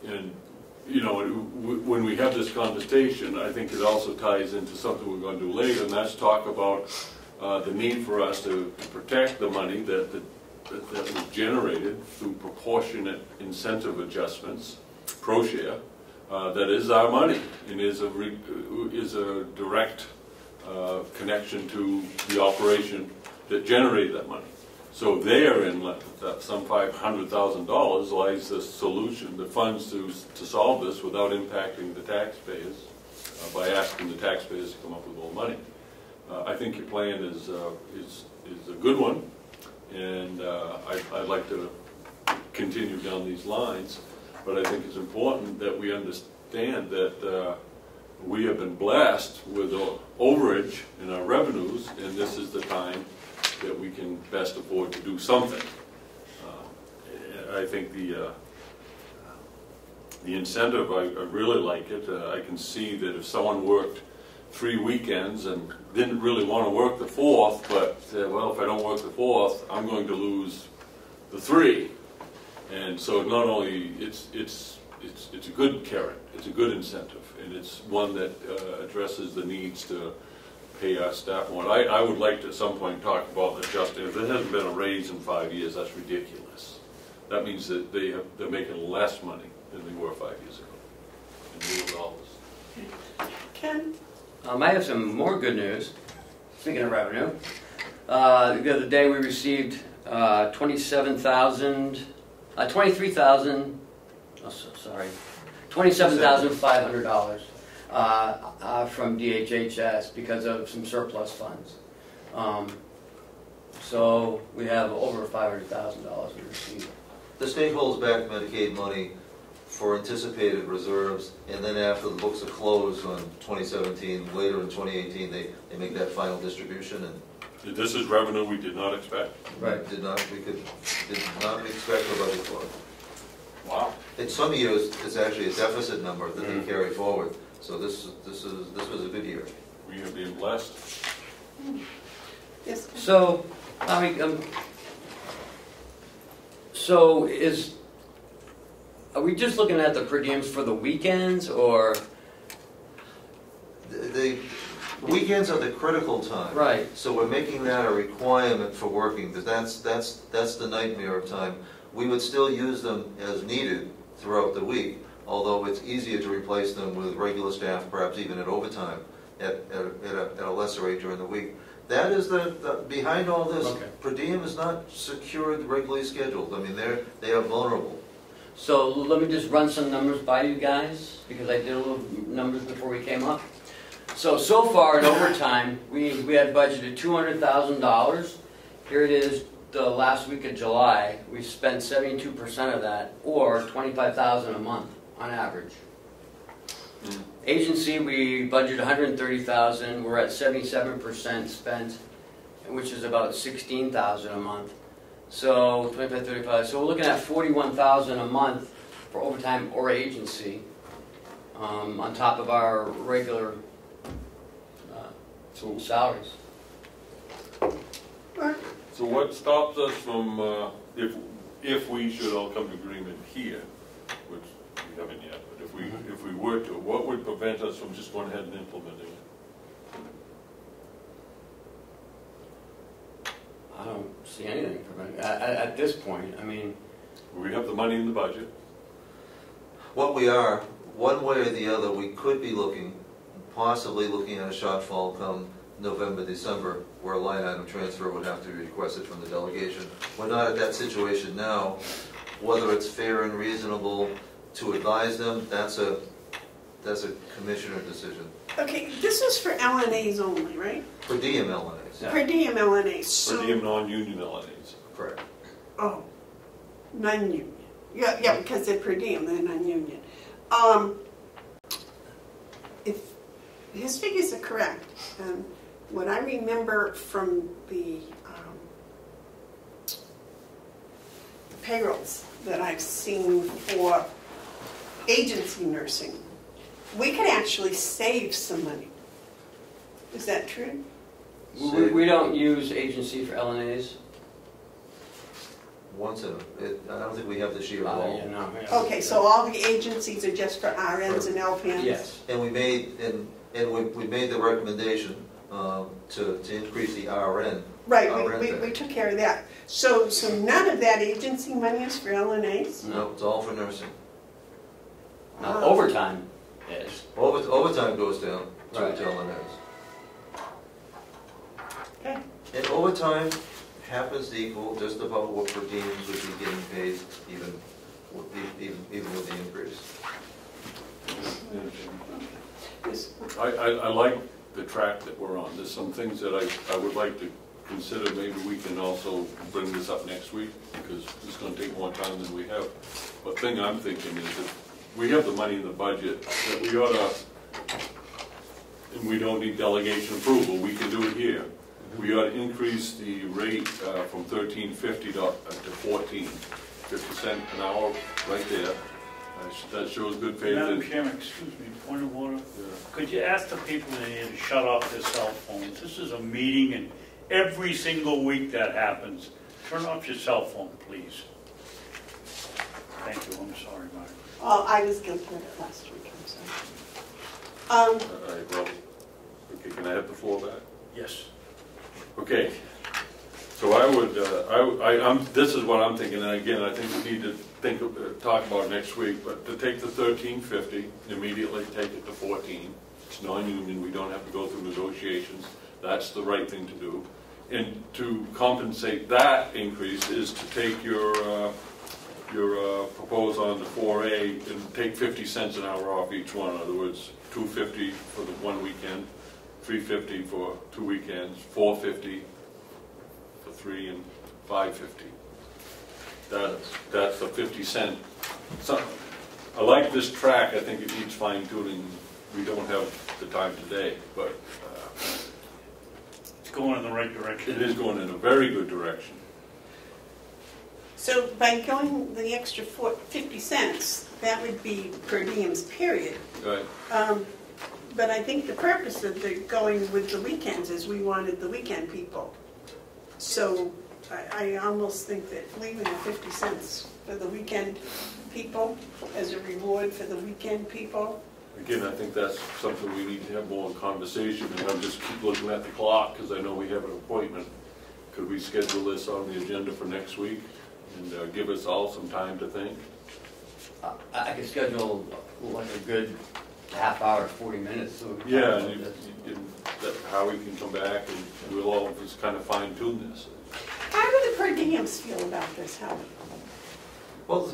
D: And you know, when we have this conversation, I think it also ties into something we're going to do later, and that's talk about the need for us to protect the money that that was generated through proportionate incentive adjustments, pro-share, that is our money and is a direct connection to the operation that generated that money. So therein, some $500,000 lies the solution, the funds to solve this without impacting the taxpayers by asking the taxpayers to come up with more money. I think your plan is a good one, and I'd like to continue down these lines. But I think it's important that we understand that we have been blessed with overage in our revenues, and this is the time that we can best afford to do something. I think the incentive, I really like it. I can see that if someone worked 3 weekends and didn't really want to work the 4th, but said, well, if I don't work the 4th, I'm going to lose the 3. And so not only it's a good carrot, it's a good incentive, and it's one that addresses the needs to pay our staff more. I would like to at some point talk about adjusting. If there hasn't been a raise in 5 years, that's ridiculous. That means that they're making less money than they were 5 years ago in real dollars.
A: Ken?
F: I have some more good news. Speaking of revenue, the other day we received $27,500 from DHHS because of some surplus funds. So we have over $500,000 we received.
H: The state holds back Medicaid money for anticipated reserves, and then after the books are closed on 2017, later in 2018, they make that final distribution. And
D: this is revenue we did not expect.
H: right, we did not expect a budget for it.
D: Wow.
H: In some years, it's actually a deficit number that they carry forward. So this was a good year.
D: We have been blessed.
A: Yes.
F: So, are we just looking at the per diems for the weekends, or?
H: The weekends are the critical time.
F: Right.
H: So we're making that a requirement for working, because that's the nightmare of time. We would still use them as needed throughout the week, although it's easier to replace them with regular staff, perhaps even at overtime, at a lesser rate during the week. That is the behind all this.
F: Okay.
H: Per diem is not secured, regularly scheduled. I mean, they are vulnerable.
F: So let me just run some numbers by you guys, because I did a little numbers before we came up. So far in overtime, we had budgeted $200,000. Here it is, the last week of July. We spent 72% of that, or $25,000 a month on average. Agency, we budgeted $130,000. We're at 77% spent, which is about $16,000 a month. So 25, 35. So we're looking at $41,000 a month for overtime or agency, on top of our regular salaries.
D: So what stops us from, if we should all come to agreement here, which we haven't yet, but if we were to, what would prevent us from just going ahead and implementing it?
F: I don't see anything preventing at this point. I mean,
D: We have the money in the budget.
H: What we are, one way or the other, we could be possibly looking at a shortfall come November, December, where a line item transfer would have to be requested from the delegation. We're not at that situation now. Whether it's fair and reasonable to advise them, that's a commissioner decision.
A: Okay, this is for LNAs only, right?
H: Per diem LNAs.
F: Yeah.
A: Per diem LNAs. So,
D: Per diem non-union LNAs.
H: Correct.
A: oh, non-union. Yeah, because they're per diem, they're non-union. If his figures are correct, what I remember from the payrolls that I've seen for agency nursing, we could actually save some money. Is that true?
F: we don't use agency for LNAs.
H: I don't think we have this year at all.
F: Yeah, no, yeah.
A: Okay, so all the agencies are just for RNs and LPNs?
F: Yes.
H: And we made the recommendation to increase the RN
A: Right,
H: rent
A: we
H: there.
A: took care of that. So none of that agency money is for LNAs?
H: No, it's all for nursing.
F: Now, overtime is.
H: Overtime goes down to
F: Right.
H: LNAs.
A: Okay.
H: And overtime happens to equal just about what per diems would be getting paid, even with the increase.
A: Yes.
D: I like the track that we're on. There's some things that I would like to consider. Maybe we can also bring this up next week, because it's gonna take more time than we have. But thing I'm thinking is that we have the money in the budget, that we ought to, and we don't need delegation approval, we can do it here. We ought to increase the rate from $13.50 to $14.50 an hour, right there. That shows good faith.
B: Madam Chairman, excuse me, point of order. Could you ask the people in here to shut off their cell phones? This is a meeting, and every single week that happens. Turn off your cell phone, please. Thank you, I'm sorry, Mark.
A: Oh, I was guilty of it last week, I'm sorry.
D: All right, well, okay, can I have the floor back?
B: Yes.
D: Okay, so I would, this is what I'm thinking, and again, I think we need to talk about it next week, but to take the $13.50, immediately take it to 14. It's non-union, we don't have to go through negotiations. That's the right thing to do. And to compensate that increase is to take your proposal on the 4A and take 50 cents an hour off each one. In other words, $2.50 for the one weekend, $3.50 for 2 weekends, $4.50 for 3, and $5.50. That's the 50 cent. So, I like this track. I think it needs fine tuning. We don't have the time today, but
B: It's going in the right direction.
D: it is going in a very good direction.
A: So by going the extra 50 cents, that would be per diems, period.
D: Right.
A: But I think the purpose of the going with the weekends is we wanted the weekend people. So I almost think that leaving the 50 cents for the weekend people as a reward for the weekend people.
D: Again, I think that's something we need to have more conversation, and I'm just keep looking at the clock because I know we have an appointment. Could we schedule this on the agenda for next week and give us all some time to think?
F: I could schedule like a good half hour, 40 minutes. So we can
D: Yeah,
F: talk
D: and
F: about this.
D: how we can come back and we'll all just kind of fine tune this.
A: How do the per diems feel about this, Howard?
H: Well,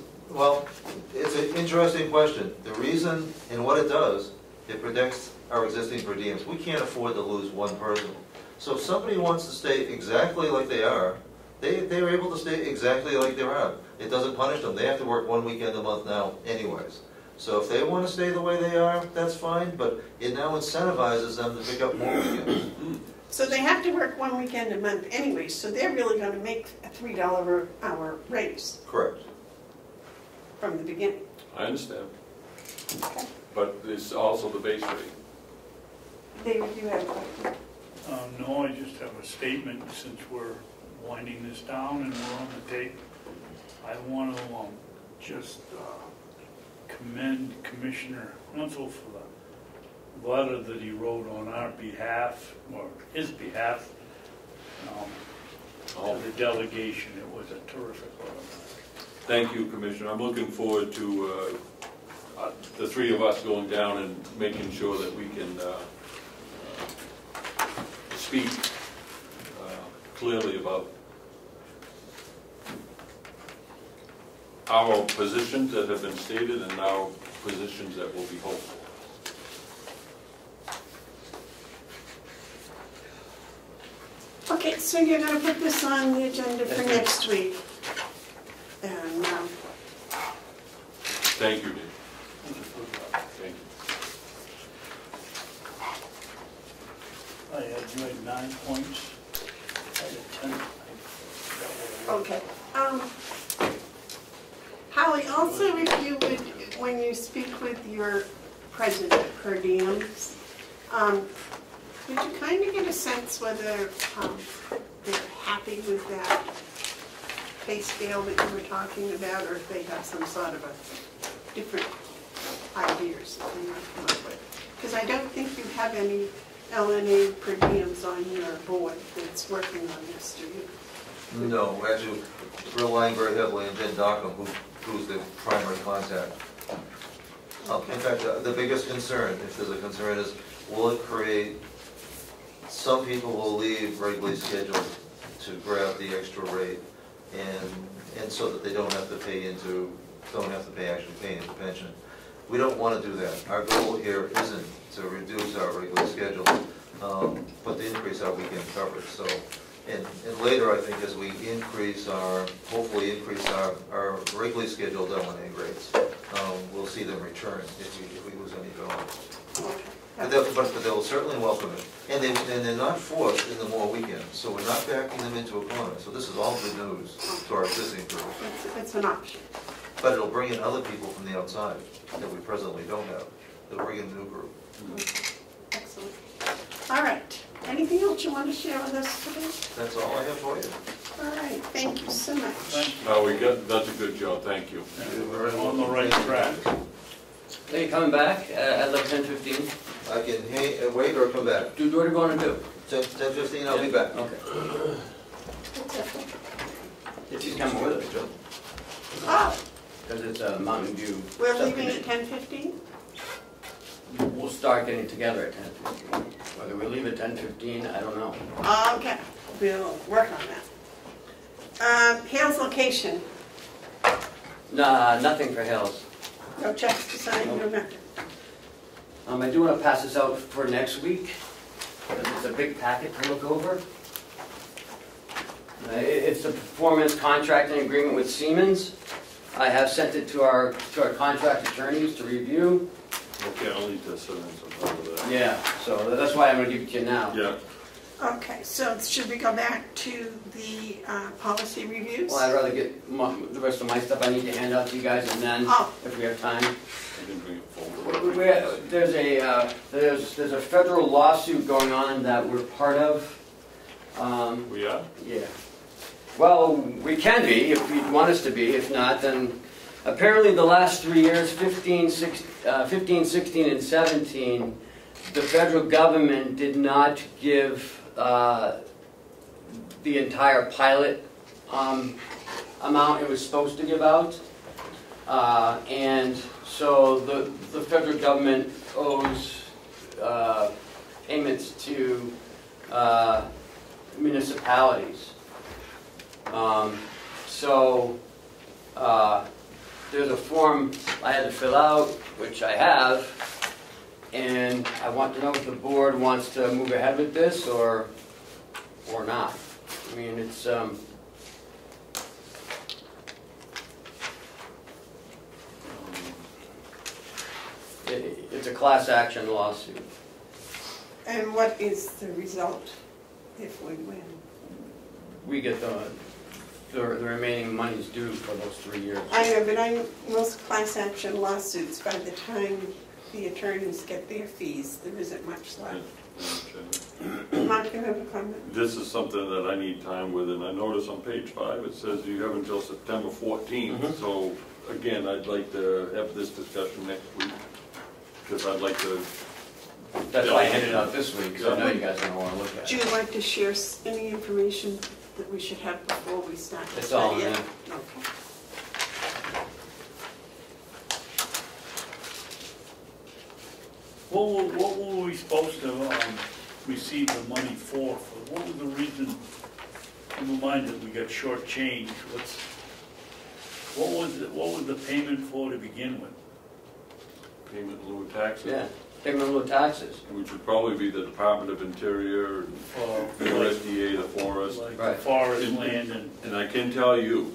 H: it's an interesting question. The reason, and what it does, it protects our existing per diems. We can't afford to lose one person. So if somebody wants to stay exactly like they are, they're able to stay exactly like they are. It doesn't punish them. They have to work one weekend a month now anyways. So if they want to stay the way they are, that's fine, but it now incentivizes them to pick up more weekends.
A: So they have to work one weekend a month anyway, so they're really going to make a $3 an hour raise
H: Correct.
A: from the beginning.
D: I understand,
A: Okay.
D: but it's also the base rate.
A: David, you have a question?
B: No, I just have a statement since we're winding this down and we're on the tape. I want to just commend Commissioner Hounsell for the letter that he wrote on our behalf, or his behalf, to the delegation. It was a terrific letter.
D: Thank you, Commissioner. I'm looking forward to the three of us going down and making sure that we can speak clearly about our positions that have been stated and our positions that will be hopeful.
A: Okay, so you're going to put this on the agenda for
F: Yes,
A: next week. And
D: Thank you, Dave. Thank you.
B: I had, you had 9 points. I had 10. I forgot what it was.
A: okay. Holly, also if you would, when you speak with your president per diems, would you kind of get a sense whether they're happy with that pay scale that you were talking about, or if they have some sort of a different ideas that they might come up with? Because I don't think you have any LNA per diems on your board that's working on this, do you?
H: No, actually, we're relying very heavily on Jen Dockham, who's the primary contact. In fact, the biggest concern, if there's a concern, is will it create, some people will leave regularly scheduled to grab the extra rate, and so that they don't have to pay into, actually pay into pension. We don't want to do that. Our goal here isn't to reduce our regular schedule, but to increase our weekend coverage. So, and later, I think, as we hopefully increase our regularly scheduled LNA rates, we'll see them return if we lose any at all.
A: Okay.
H: But they'll certainly welcome it. And they're not forced into more weekends, so we're not backing them into a corner. So this is all good news to our existing group.
A: It's an option.
H: But it'll bring in other people from the outside that we presently don't have. It'll bring in a new group.
A: Excellent. All right. Anything else you want to share with us today?
H: That's all I have for you.
A: All right. Thank you so much.
B: Thank you.
D: No, that's a good job, thank you.
B: We're on the right track.
F: Are you coming back at like 10:15?
H: I can wait or come back.
F: Do what are you going to do?
H: 10:15, I'll be back.
F: Okay. If she's coming with us, Joe.
A: Oh,
F: Because it's a Mountain View.
A: we're leaving
F: subcommittee.
A: at 10:15?
F: We'll start getting together at 10:15. Whether we leave at 10:15, I don't know.
A: Okay. We'll work on that. Hale's location.
F: Nah, nothing for Hills.
A: No checks to sign, no nothing.
F: I do want to pass this out for next week, because it's a big packet to look over. It's the performance contracting agreement with Siemens. I have sent it to our contract attorneys to review.
D: Okay, I'll need to send in some part of that.
F: Yeah, so that's why I'm going to give it to you now.
D: Yeah,
A: Okay, so should we go back to the policy reviews?
F: Well, I'd rather get the rest of my stuff I need to hand out to you guys, and then, if we have time.
D: I didn't bring a folder.
F: There's a federal lawsuit going on that we're part of.
D: We are?
F: Yeah. Well, we can be if you want us to be. If not, then apparently the last 3 years, 15, 16, and 17, the federal government did not give the entire pilot amount it was supposed to give out. And so the federal government owes payments to municipalities. There's a form I had to fill out, which I have, and I want to know if the board wants to move ahead with this or not. I mean, it's it's a class action lawsuit.
A: And what is the result if we win?
F: We get the remaining monies due for those 3 years.
A: I know, but most class action lawsuits, by the time the attorneys get their fees, there isn't much left. Mark, you have a comment?
D: This is something that I need time with, and I notice on page 5, it says you have until September 14th. So again, I'd like to have this discussion next week, because I'd like to.
F: That's why I handed it out this week, because I know you guys don't want to look at
A: Would you
F: it.
A: like to share any information that we should have before we start the
F: It's all
A: study?
F: in there.
A: Okay.
B: What were we supposed to receive the money for? What was the reason, never mind that we got shortchanged, what was the payment for to begin with?
D: Payment in lieu of taxes?
F: Yeah, payment in lieu of taxes.
D: Which would probably be the Department of Interior, the USDA, the forest.
B: Like
F: Right.
B: forest land and...
D: I can tell you,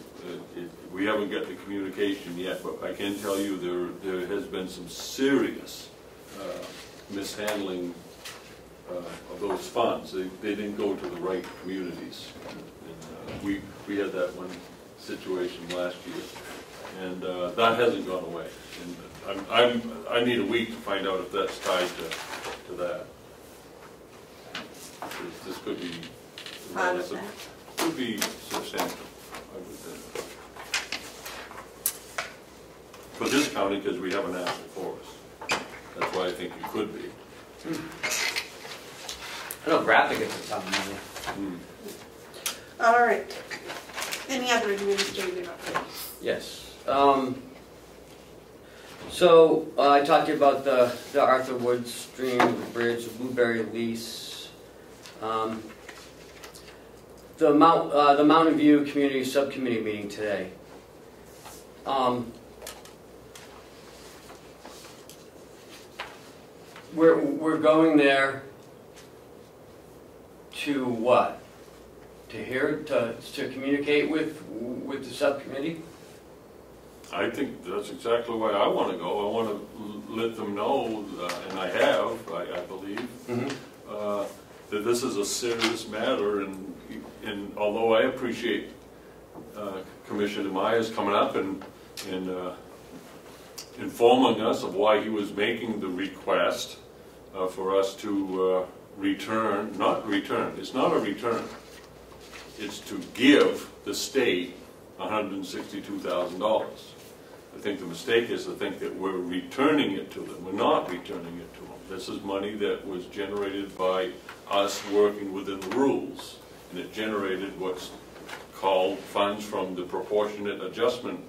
D: we haven't got the communication yet, but I can tell you there has been some serious mishandling of those funds. They didn't go to the right communities. And, we had that one situation last year, and that hasn't gone away. And I need a week to find out if that's tied to that. This could be
A: Part of that.
D: could be substantial, I would think. For this county, because we have a national forest. That's why I think it could be.
F: I know graphic gets a ton of money.
A: All right. Any other administrative updates?
F: Yes. So I talked to you about the Arthur Wood Stream Bridge, the Blueberry lease. The Mountain View Community Subcommittee meeting today. We're going there to what? To communicate with the subcommittee?
D: I think that's exactly why I want to go. I want to let them know, and I have, I believe, that this is a serious matter, and although I appreciate Commissioner Myers coming up and informing us of why he was making the request for us to it's not a return, it's to give the state $162,000. I think the mistake is to think that we're returning it to them. We're not returning it to them. This is money that was generated by us working within the rules, and it generated what's called funds from the proportionate adjustment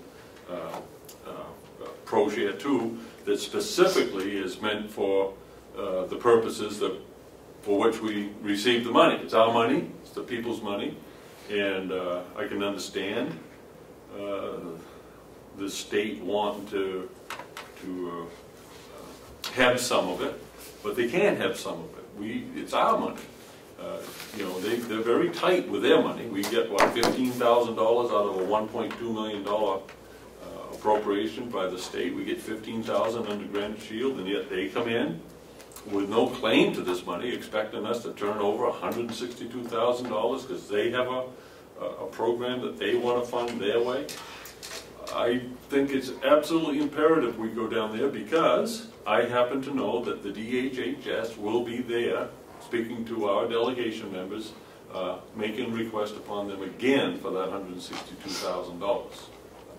D: pro share 2 that specifically is meant for the purposes for which we receive the money. It's our money, it's the people's money, and I can understand the state wanting to have some of it, but they can't have some of it. It's our money. They're very tight with their money. We get, what, $15,000 out of a $1.2 million appropriation by the state. We get $15,000 under Granite Shield, and yet they come in with no claim to this money, expecting us to turn over $162,000 because they have a program that they want to fund their way. I think it's absolutely imperative we go down there, because I happen to know that the DHHS will be there speaking to our delegation members, making a request upon them again for that $162,000.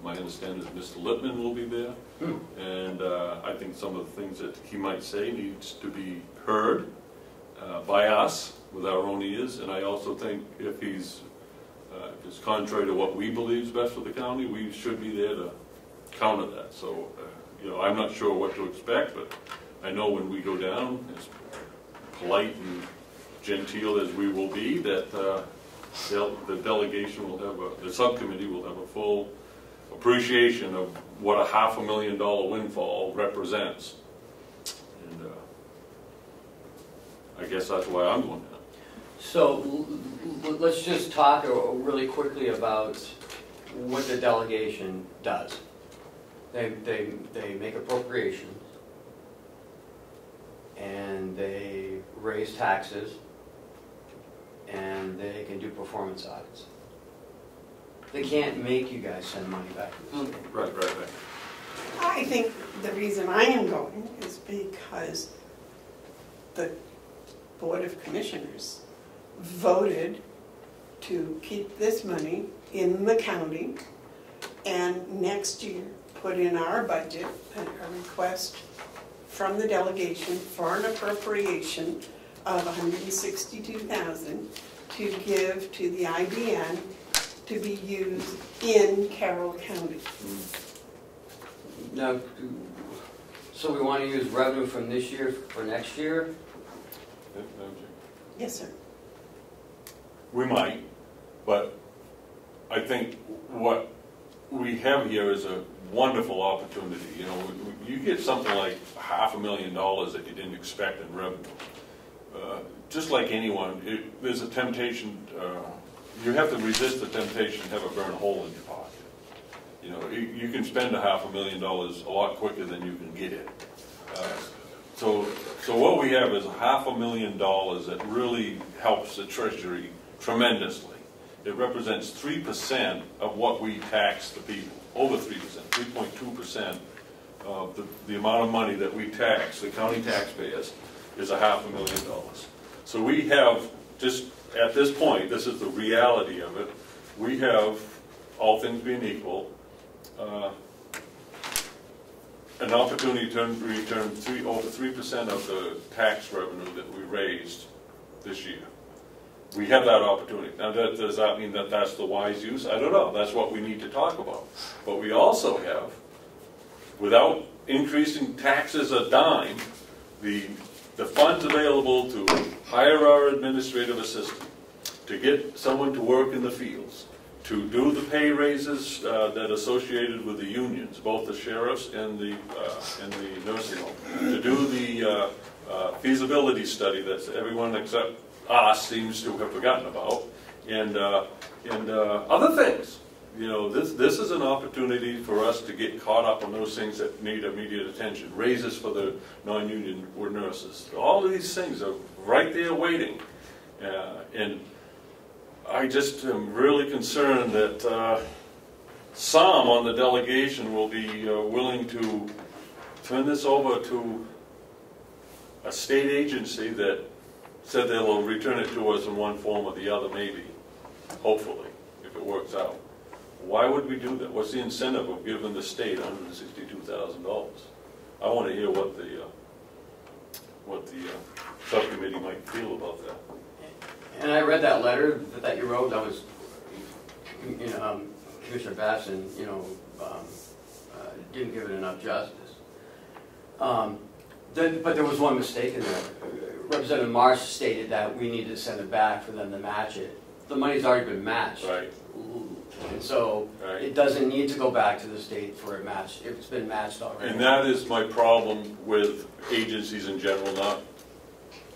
D: My understanding is Mr. Lippman will be there, and I think some of the things that he might say needs to be heard by us with our own ears, and I also think if it's contrary to what we believe is best for the county, we should be there to counter that. So, I'm not sure what to expect, but I know when we go down, as polite and genteel as we will be, that the delegation will have the subcommittee will have a full appreciation of what a $500,000 windfall represents. And I guess that's why I'm going down.
F: So let's just talk really quickly about what the delegation does. They make appropriations, and they raise taxes, and they can do performance audits. They can't make you guys send money back to the state.
D: Right.
A: I think the reason I am going is because the Board of Commissioners voted to keep this money in the county, and next year put in our budget a request from the delegation for an appropriation of $162,000 to give to the IDN to be used in Carroll County.
F: Now, so we want to use revenue from this year for next year?
A: Yes, sir.
D: We might, but I think what we have here is a wonderful opportunity. You get something like $500,000 that you didn't expect in revenue. Just like anyone, there's a temptation. You have to resist the temptation to have a burn hole in your pocket. You can spend $500,000 a lot quicker than you can get it. So what we have is $500,000 that really helps the Treasury tremendously. It represents 3% of what we tax the people, over 3%, 3.2% of the amount of money that we tax the county taxpayers is $500,000. So we have, just at this point, this is the reality of it, we have, all things being equal, an opportunity to return over 3% of the tax revenue that we raised this year. We have that opportunity. Now, does that mean that that's the wise use? I don't know. That's what we need to talk about. But we also have, without increasing taxes a dime, the funds available to hire our administrative assistant, to get someone to work in the fields, to do the pay raises that associated with the unions, both the sheriffs and the nursing home, to do the feasibility study that everyone except us seems to have forgotten about, and other things. You know, this is an opportunity for us to get caught up on those things that need immediate attention. Raises for the non-union nurses. All of these things are right there waiting, and I just am really concerned that some on the delegation will be willing to turn this over to a state agency that said they will return it to us in one form or the other, maybe, hopefully, if it works out. Why would we do that? What's the incentive of giving the state $162,000? I want to hear what the subcommittee might feel about that.
F: And I read that letter that you wrote. That was, Commissioner Babson, didn't give it enough justice. But there was one mistake in there. Representative Marsh stated that we need to send it back for them to match it. The money's already been matched.
D: Right.
F: And so it doesn't need to go back to the state for it matched. It's been matched already.
D: And that is my problem with agencies in general, not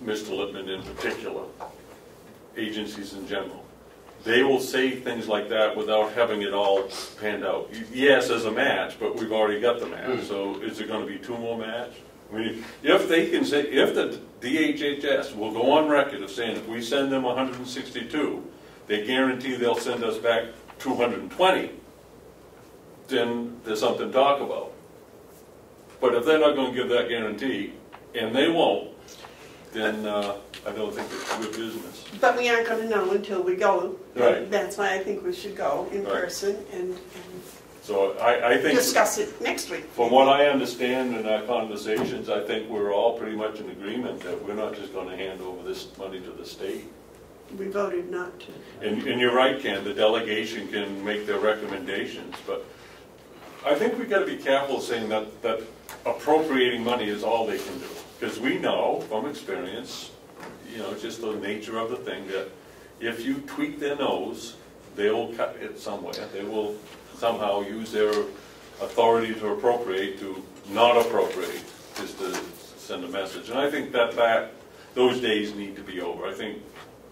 D: Mr. Lippman in particular. Agencies in general. They will say things like that without having it all panned out. Yes, as a match, but we've already got the match. So is there going to be two more match? I mean, if they can say, if the DHHS will go on record of saying if we send them 162, they guarantee they'll send us back 220, then there's something to talk about. But if they're not going to give that guarantee, and they won't, then I don't think it's good business.
A: But we aren't going to know until we go.
D: Right.
A: That's why I think we should go in person and
D: so I think
A: discuss it next week.
D: From what I understand in our conversations, I think we're all pretty much in agreement that we're not just going to hand over this money to the state.
A: We voted not to.
D: And you're right, Ken, the delegation can make their recommendations, but I think we've got to be careful saying that appropriating money is all they can do. Because we know from experience, just the nature of the thing, that if you tweak their nose, they'll cut it somewhere. They will somehow use their authority to appropriate to not appropriate, just to send a message. And I think that those days need to be over. I think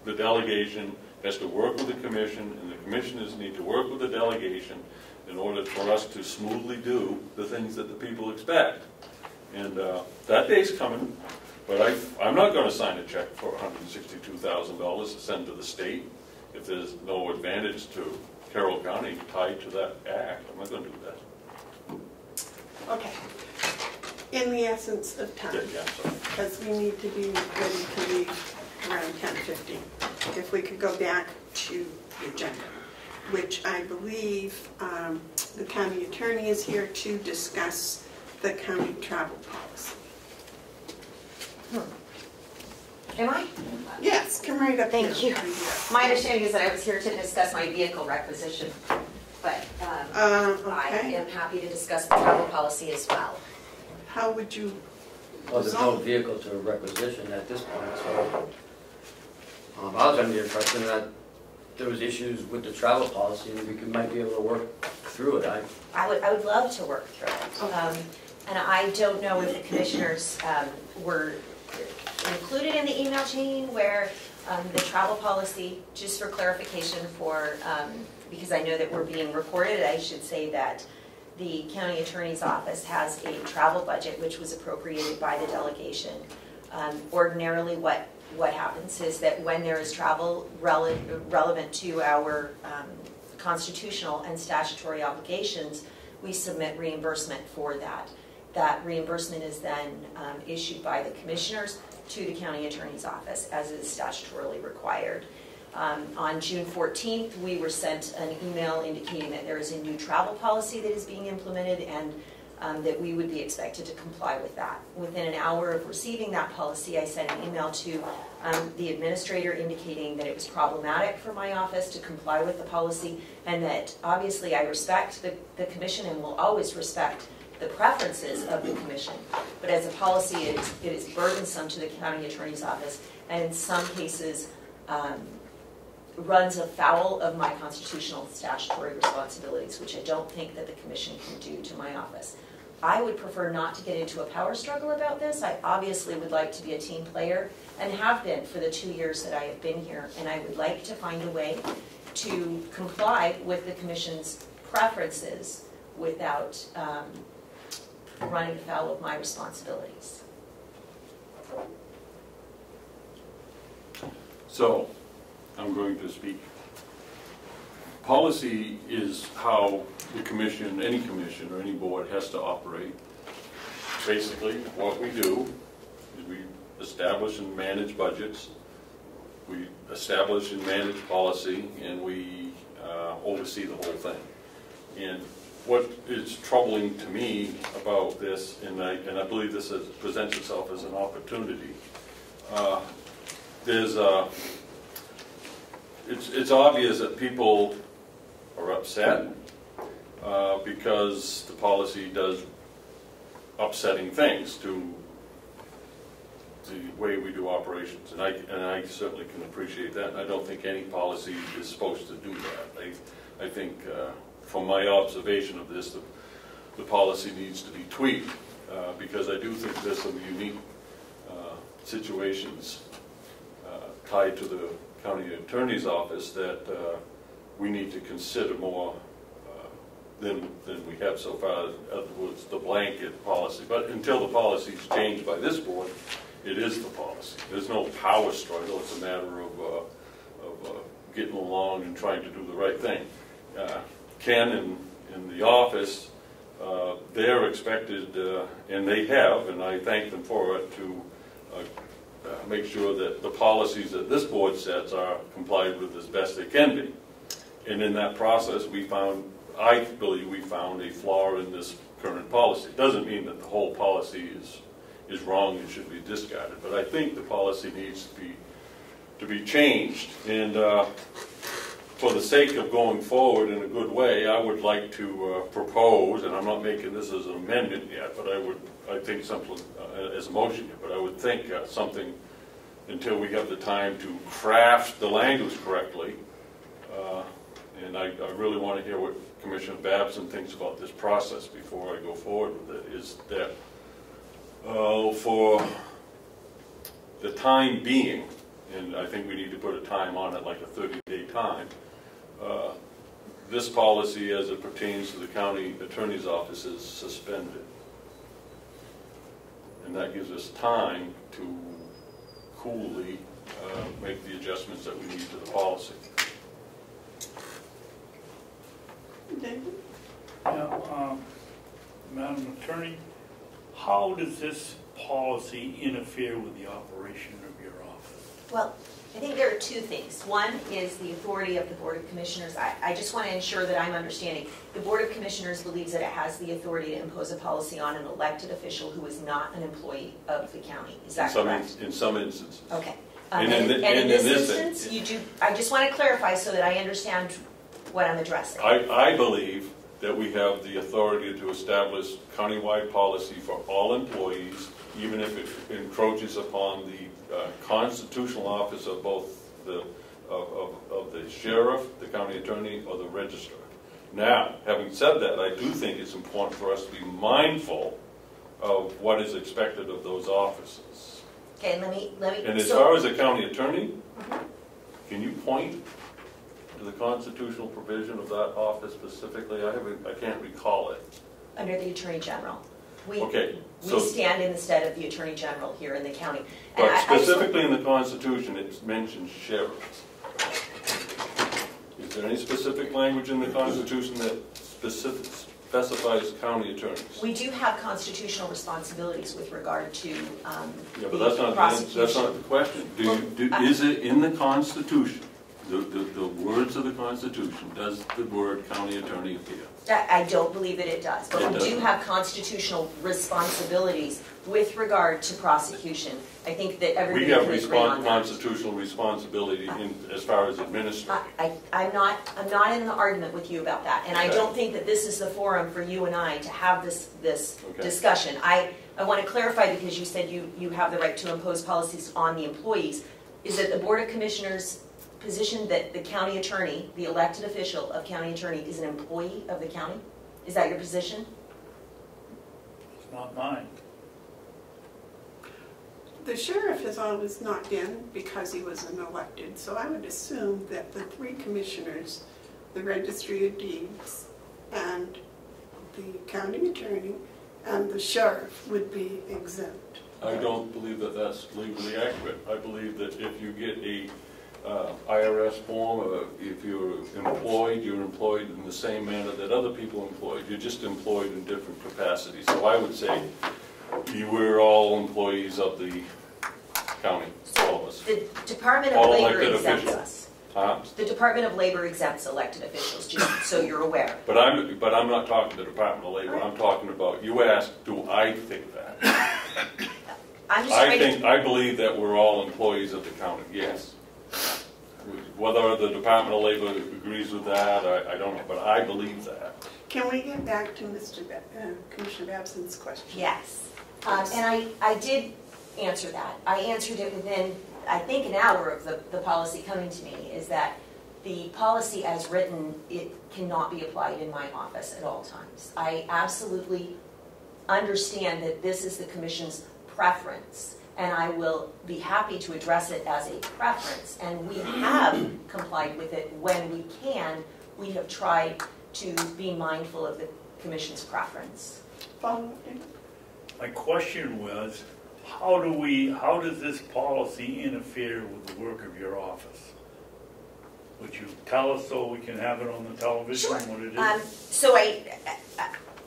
D: the delegation has to work with the commission, and the commissioners need to work with the delegation in order for us to smoothly do the things that the people expect. And that day's coming, but I'm not going to sign a check for $162,000 to send to the state if there's no advantage to Carroll County tied to that act. I'm not going to do that.
A: Okay. In the essence of time, because we need to be ready to leave around 10:50. If we could go back to the agenda, which I believe the county attorney is here to discuss the county travel policy.
I: Am I?
A: Yes, come right up.
I: Thank
A: here.
I: you. My understanding is that I was here to discuss my vehicle requisition, but
A: Okay.
I: I am happy to discuss the travel policy as well.
A: How would you?
F: Well, there's no vehicle to requisition at this point, so I was under the impression that there was issues with the travel policy and we might be able to work through it.
I: I would love to work through it. And I don't know if the commissioners were included in the email chain where the travel policy, just for clarification because I know that we're being recorded, I should say that the county attorney's office has a travel budget which was appropriated by the delegation. Ordinarily what happens is that when there is travel relevant to our constitutional and statutory obligations, we submit reimbursement for that. That reimbursement is then issued by the commissioners to the county attorney's office as is statutorily required. On June 14th, we were sent an email indicating that there is a new travel policy that is being implemented, and that we would be expected to comply with that. Within an hour of receiving that policy, I sent an email to the administrator indicating that it was problematic for my office to comply with the policy, and that obviously I respect the commission and will always respect the preferences of the commission. But as a policy, it is burdensome to the county attorney's office, and in some cases runs afoul of my constitutional statutory responsibilities, which I don't think that the commission can do to my office. I would prefer not to get into a power struggle about this. I obviously would like to be a team player and have been for the 2 years that I have been here, and I would like to find a way to comply with the commission's preferences without running afoul of my responsibilities.
D: So, I'm going to speak. Policy is how the commission, any commission or any board has to operate. Basically, what we do is we establish and manage budgets, we establish and manage policy, and we oversee the whole thing. And what is troubling to me about this, and I believe this presents itself as an opportunity, it's obvious that people are upset because the policy does upsetting things to the way we do operations, and I certainly can appreciate that. And I don't think any policy is supposed to do that. I think, from my observation of this, the policy needs to be tweaked because I do think there's some unique situations tied to the county attorney's office that we need to consider more than we have so far. In other words, the blanket policy. But until the policy is changed by this board, it is the policy. There's no power struggle. It's a matter of getting along and trying to do the right thing. Ken in the office, they're expected, and they have, and I thank them for it, to make sure that the policies that this board sets are complied with as best they can be. And in that process, I believe we found a flaw in this current policy. It doesn't mean that the whole policy is wrong and should be discarded, but I think the policy needs to be changed. And for the sake of going forward in a good way, I would like to propose, and I'm not making this as an amendment yet, but I think something as a motion yet, but I would think something until we have the time to craft the language correctly. And I really want to hear what Commissioner Babson thinks about this process before I go forward with it, is that for the time being, and I think we need to put a time on it, like a 30-day time, this policy as it pertains to the county attorney's office is suspended. And that gives us time to coolly make the adjustments that we need to the policy.
A: David?
B: Yeah, Madam Attorney, how does this policy interfere with the operation of your office?
I: Well, I think there are two things. One is the authority of the Board of Commissioners. I just want to ensure that I'm understanding. The Board of Commissioners believes that it has the authority to impose a policy on an elected official who is not an employee of the county. Is that correct?
D: In some instances.
I: Okay.
D: And
I: in this instance, you do. I just want to clarify so that I understand what I'm addressing.
D: I believe that we have the authority to establish countywide policy for all employees, even if it encroaches upon the constitutional office of both the sheriff, the county attorney, or the registrar. Now, having said that, I do think it's important for us to be mindful of what is expected of those offices.
I: Okay, let me.
D: And as far as the county attorney, can you point to the constitutional provision of that office specifically? I can't recall it.
I: Under the Attorney General. We stand in the stead of the Attorney General here in the county.
D: But specifically in the Constitution, it mentions sheriffs. Is there any specific language in the Constitution that specifies county attorneys?
I: We do have constitutional responsibilities with regard to
D: yeah, but that's not the question. Is it in the Constitution, the words of the Constitution, does the word county attorney appear?
I: I don't believe that it does, but
D: It
I: we do
D: doesn't.
I: have constitutional responsibilities with regard to prosecution. I think that
D: We
I: everybody
D: have
I: can agree on that.
D: constitutional responsibility as far as administrating.
I: I'm not in the argument with you about that, and I
D: Okay.
I: don't think that this is the forum for you and I to have this
D: Okay.
I: discussion. I want to clarify, because you said you have the right to impose policies on the employees. Is it the Board of Commissioners' position that the county attorney, the elected official of county attorney, is an employee of the county? Is that your position?
B: It's not mine.
A: The sheriff has always not been because he was an elected, so I would assume that the three commissioners, the registry of deeds, and the county attorney, and the sheriff would be exempt.
D: I don't believe that that's legally accurate. I believe that if you get a IRS form, if you're employed in the same manner that other people are employed. You're just employed in different capacities. So I would say we're all employees of the county, all of us.
I: The Department
D: All
I: of Labor
D: elected
I: exempts
D: officials.
I: us.
D: Huh?
I: The Department of Labor exempts elected officials, just so you're aware.
D: But I'm not talking the Department of Labor. I'm talking about, you asked, do I think that?
I: I'm just trying to...
D: I believe that we're all employees of the county, yes. Whether the Department of Labor agrees with that, I don't know, but I believe that.
A: Can we get back to Commissioner Babson's question?
I: Yes. And I did answer that. I answered it within, I think, an hour of the policy coming to me, is that the policy as written, it cannot be applied in my office at all times. I absolutely understand that this is the Commission's preference, and I will be happy to address it as a preference. And we have complied with it when we can. We have tried to be mindful of the Commission's preference.
A: Follow-up, David?
B: My question was, how does this policy interfere with the work of your office? Would you tell us so we can have it on the television,
I: Sure.
B: what it is?
I: So I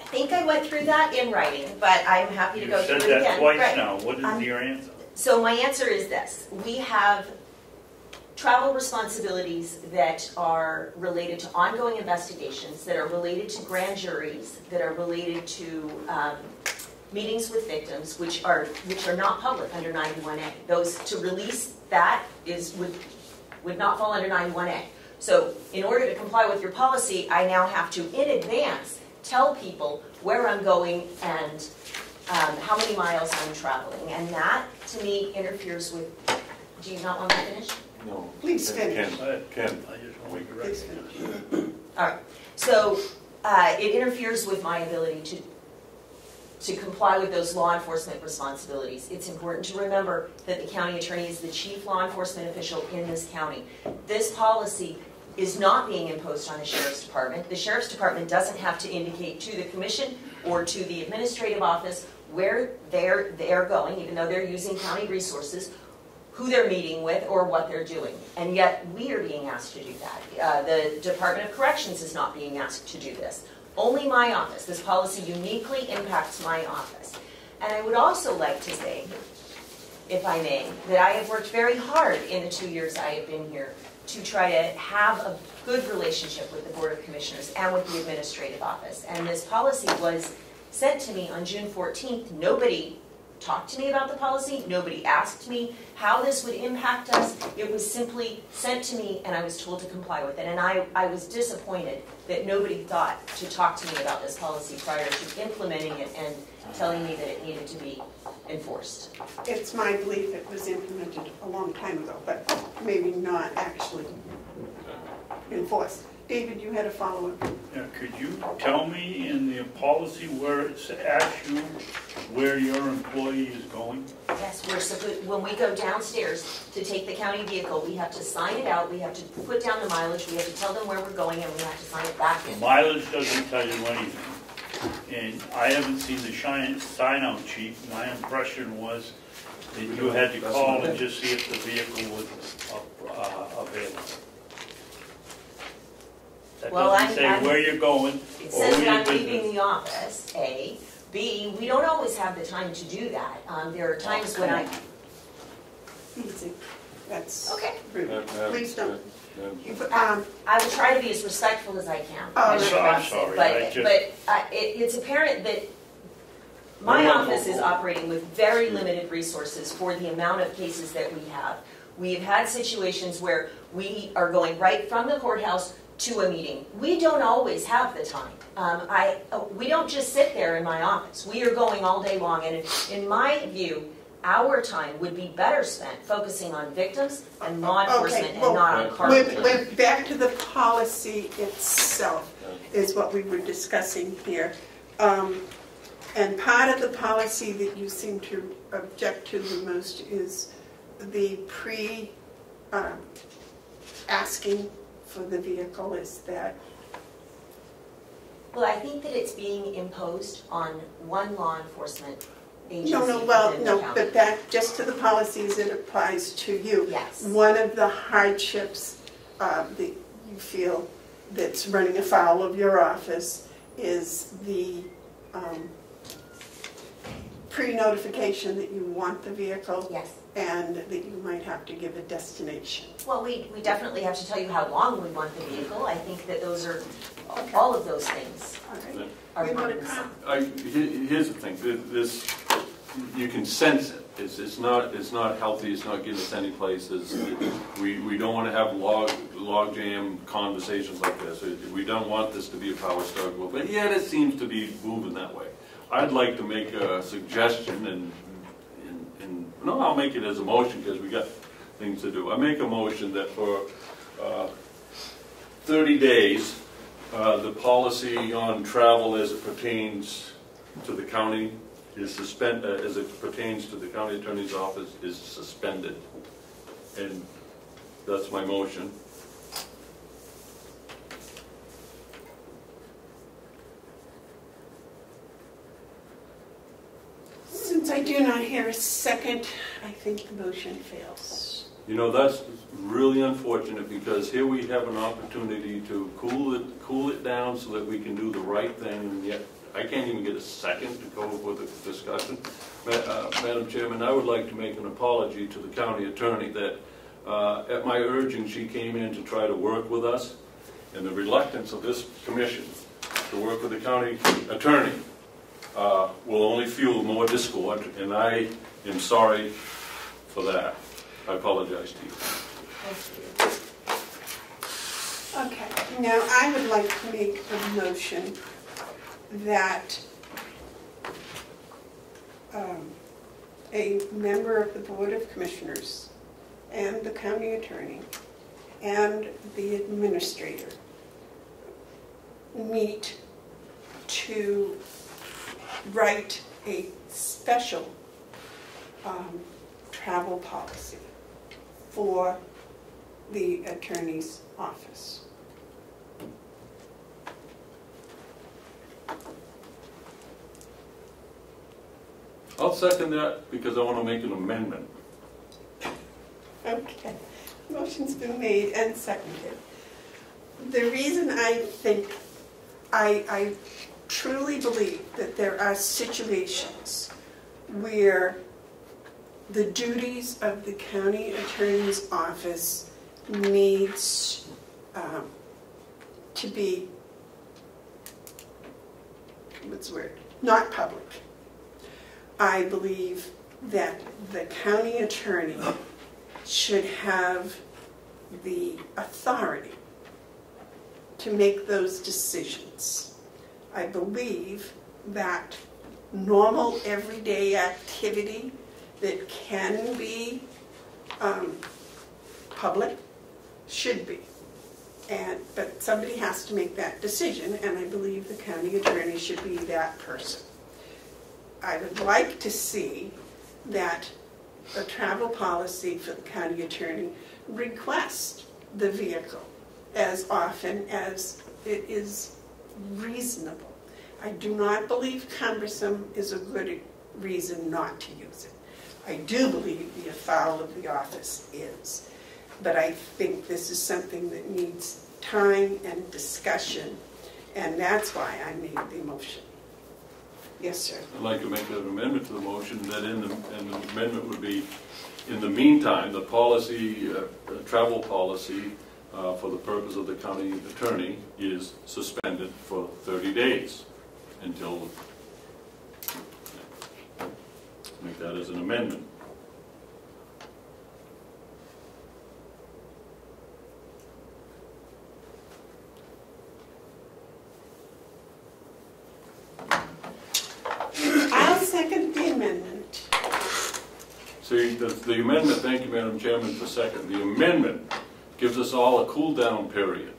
I: think I went through that in writing, but I'm happy to go through it
B: You said
I: again.
B: that twice
I: Right.
B: now. What is your answer?
I: So my answer is this. We have travel responsibilities that are related to ongoing investigations, that are related to grand juries, that are related to meetings with victims, which are not public under 91A. Those, to release that would not fall under 91A. So in order to comply with your policy, I now have to, in advance, tell people where I'm going and how many miles I'm traveling. And that, to me, interferes with... Do you not want me to finish?
D: No.
A: Please finish.
D: Ken.
B: I just want to make it
A: Please
B: right.
A: finish.
I: All right. So it interferes with my ability to comply with those law enforcement responsibilities. It's important to remember that the county attorney is the chief law enforcement official in this county. This policy is not being imposed on the Sheriff's Department. The Sheriff's Department doesn't have to indicate to the Commission or to the administrative office where they're going, even though they're using county resources, who they're meeting with, or what they're doing. And yet, we are being asked to do that. The Department of Corrections is not being asked to do this. Only my office. This policy uniquely impacts my office. And I would also like to say, if I may, that I have worked very hard in the 2 years I have been here to try to have a good relationship with the Board of Commissioners and with the administrative office. And this policy was sent to me on June 14th. Nobody talked to me about the policy. Nobody asked me how this would impact us. It was simply sent to me, and I was told to comply with it. And I was disappointed that nobody thought to talk to me about this policy prior to implementing it and telling me that it needed to be enforced.
A: It's my belief it was implemented a long time ago, but maybe not actually enforced. David, you had a follow-up.
B: Yeah, could you tell me in the policy where it asks you where your employee is going?
I: Yes, when we go downstairs to take the county vehicle, we have to sign it out, we have to put down the mileage, we have to tell them where we're going, and we have to sign it back in.
B: Mileage doesn't tell you anything. And I haven't seen the sign-out sheet. My impression was that you had to call and just see if the vehicle was available. That
I: Well,
B: doesn't say where you're going
I: It
B: or
I: says
B: who
I: that
B: your
I: I'm
B: business.
I: leaving the office, A. B, we don't always have the time to do that. There are times when I...
A: Easy. That's
I: Okay.
A: rude. Please don't.
I: I will try to be as respectful as I can.
A: Oh,
B: I'm sorry,
I: But it's apparent that my office is operating with very limited resources for the amount of cases that we have. We've had situations where we are going right from the courthouse to a meeting. We don't always have the time. We don't just sit there in my office. We are going all day long, and in my view, our time would be better spent focusing on victims and law enforcement and not on carpooling.
A: We're back to the policy itself is what we were discussing here. And part of the policy that you seem to object to the most is the asking for the vehicle. Is that?
I: Well, I think that it's being imposed on one law enforcement agency.
A: No, but that, just to the policies, it applies to you.
I: Yes.
A: One of the hardships that you feel that's running afoul of your office is the pre-notification that you want the vehicle.
I: Yes.
A: And that you might have to give a destination.
I: Well, we definitely have to tell you how long we want the vehicle. I think that those are, all of those things
A: All right.
I: are burdensome.
D: Here's the thing, this, you can sense it. It's not healthy, it's not getting us any places. We don't want to have log jam conversations like this. We don't want this to be a power struggle, but yet it seems to be moving that way. I'd like to make a suggestion, and no, I'll make it as a motion because we got things to do. I make a motion that for 30 days, the policy on travel as it pertains to the county is suspended, as it pertains to the county attorney's office is suspended. And that's my motion.
A: Since I do not hear a second, I think the motion fails.
D: You know, that's really unfortunate because here we have an opportunity to cool it down so that we can do the right thing, and yet I can't even get a second to go with the discussion. Madam Chairman, I would like to make an apology to the county attorney that at my urging she came in to try to work with us, and the reluctance of this commission to work with the county attorney will only fuel more discord, and I am sorry for that. I apologize to you.
A: Okay, now I would like to make a motion that a member of the Board of Commissioners and the county attorney and the administrator meet to write a special travel policy for the attorney's office.
D: I'll second that because I want to make an amendment.
A: Okay, motion's been made and seconded. The reason I think, I truly believe that there are situations where the duties of the county attorney's office needs to be, what's the word, not public. I believe that the county attorney should have the authority to make those decisions. I believe that normal everyday activity that can be public should be. But somebody has to make that decision, and I believe the county attorney should be that person. I would like to see that a travel policy for the county attorney request the vehicle as often as it is reasonable. I do not believe cumbersome is a good reason not to use it. I do believe the afoul of the office is. But I think this is something that needs time and discussion, and that's why I made the motion. Yes, sir.
D: I'd like to make an amendment to the motion that and the amendment would be, in the meantime, the policy, travel policy for the purpose of the county attorney is suspended for 30 days until, make that as an amendment.
A: I'll second the amendment.
D: See, the amendment, thank you, Madam Chairman, for second. The amendment gives us all a cool down period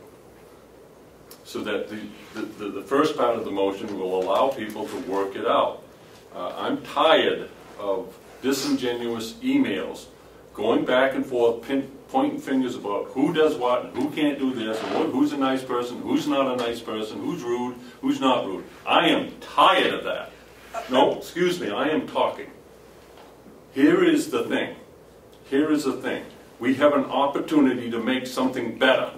D: so that the first part of the motion will allow people to work it out. I'm tired of disingenuous emails going back and forth, pointing fingers about who does what and who can't do this and who's a nice person, who's not a nice person, who's rude, who's not rude. I am tired of that. No, excuse me, I am talking. Here is the thing. Here is the thing. We have an opportunity to make something better,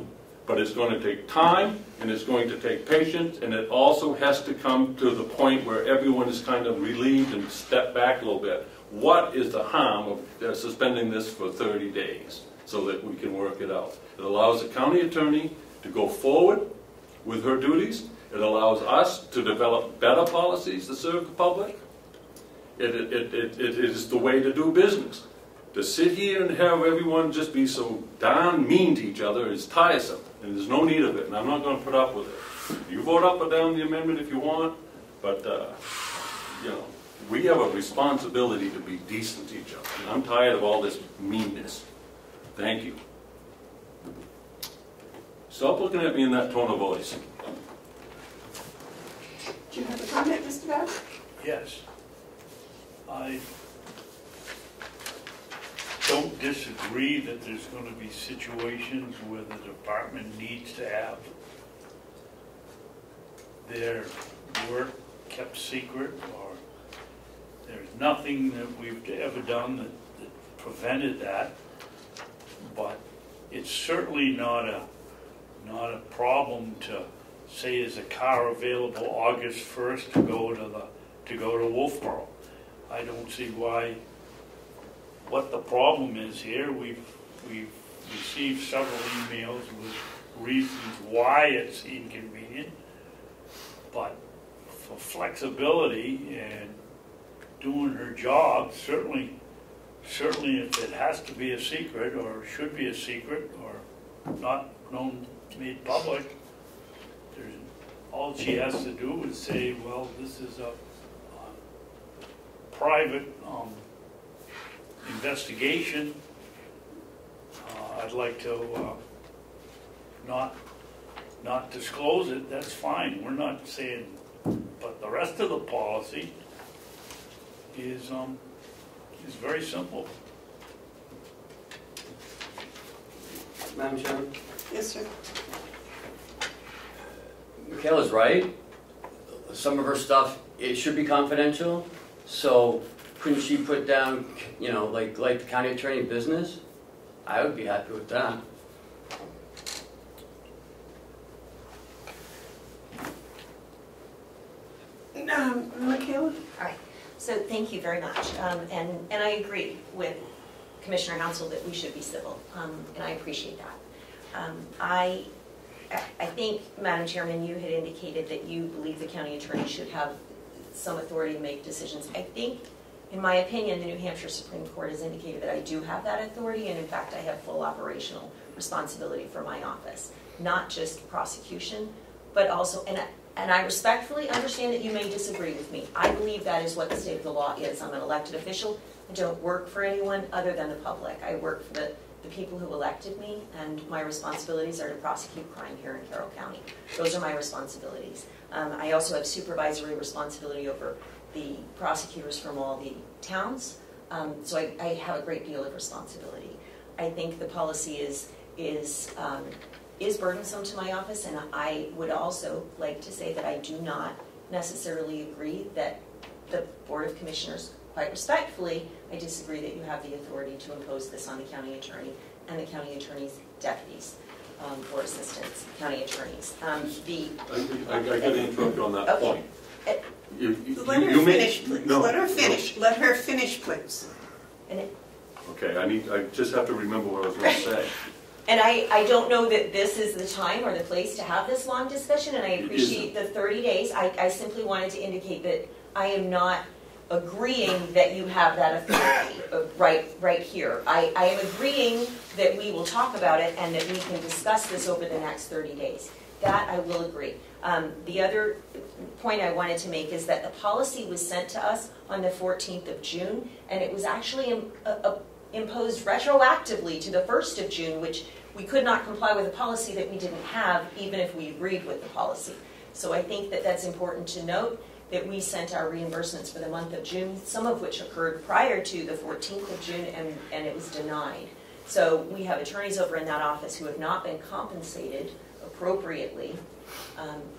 D: but it's going to take time and it's going to take patience, and it also has to come to the point where everyone is kind of relieved and step back a little bit. What is the harm of suspending this for 30 days so that we can work it out? It allows the county attorney to go forward with her duties. It allows us to develop better policies to serve the public. It is the way to do business. To sit here and have everyone just be so darn mean to each other is tiresome, and there's no need of it, and I'm not going to put up with it. You vote up or down the amendment if you want, but, you know, we have a responsibility to be decent to each other, and I'm tired of all this meanness. Thank you. Stop looking at me in that tone of voice.
A: Do you have a comment, Mr. Bevard?
B: Yes. I don't disagree that there's going to be situations where the department needs to have their work kept secret, or there's nothing that we've ever done that prevented that. But it's certainly not a problem to say is a car available August 1st to go to Wolfboro. I don't see what the problem is here. We've received several emails with reasons why it's inconvenient, but for flexibility and doing her job, certainly if it has to be a secret or should be a secret or not made public, all she has to do is say, well, this is a private investigation. I'd like to not disclose it. That's fine. We're not saying, but the rest of the policy is very simple.
F: Madam Chairman?
A: Yes, sir.
F: Michaela's right. Some of her stuff, it should be confidential. So couldn't she put down, you know, like the county attorney business? I would be happy with that.
A: Michaela?
I: All right, so thank you very much. And I agree with Commissioner Hounsell that we should be civil, and I appreciate that. I think, Madam Chairman, you had indicated that you believe the county attorney should have some authority to make decisions. I think, in my opinion, the New Hampshire Supreme Court has indicated that I do have that authority, and in fact I have full operational responsibility for my office. Not just prosecution, but also, and I respectfully understand that you may disagree with me. I believe that is what the state of the law is. I'm an elected official. I don't work for anyone other than the public. I work for the people who elected me, and my responsibilities are to prosecute crime here in Carroll County. Those are my responsibilities. I also have supervisory responsibility over the prosecutors from all the towns, so I have a great deal of responsibility. I think the policy is burdensome to my office, and I would also like to say that I do not necessarily agree that the Board of Commissioners, quite respectfully, I disagree that you have the authority to impose this on the county attorney and the county attorney's deputies or assistants, county attorneys.
D: I got to interrupt on that point.
A: Let her finish, please.
D: No,
A: Let her
D: no.
A: finish. Let her finish, please.
G: And it-
D: Okay, I just have to remember what I was going to say.
I: And I don't know that this is the time or the place to have this long discussion, and I
D: It
I: appreciate the 30 days. I simply wanted to indicate that I am not agreeing that you have that authority right here. I am agreeing that we will talk about it and that we can discuss this over the next 30 days. That I will agree. The other point I wanted to make is that the policy was sent to us on the 14th of June, and it was actually imposed retroactively to the 1st of June, which we could not comply with a policy that we didn't have, even if we agreed with the policy. So I think that that's important to note, that we sent our reimbursements for the month of June, some of which occurred prior to the 14th of June, and it was denied. So we have attorneys over in that office who have not been compensated appropriately,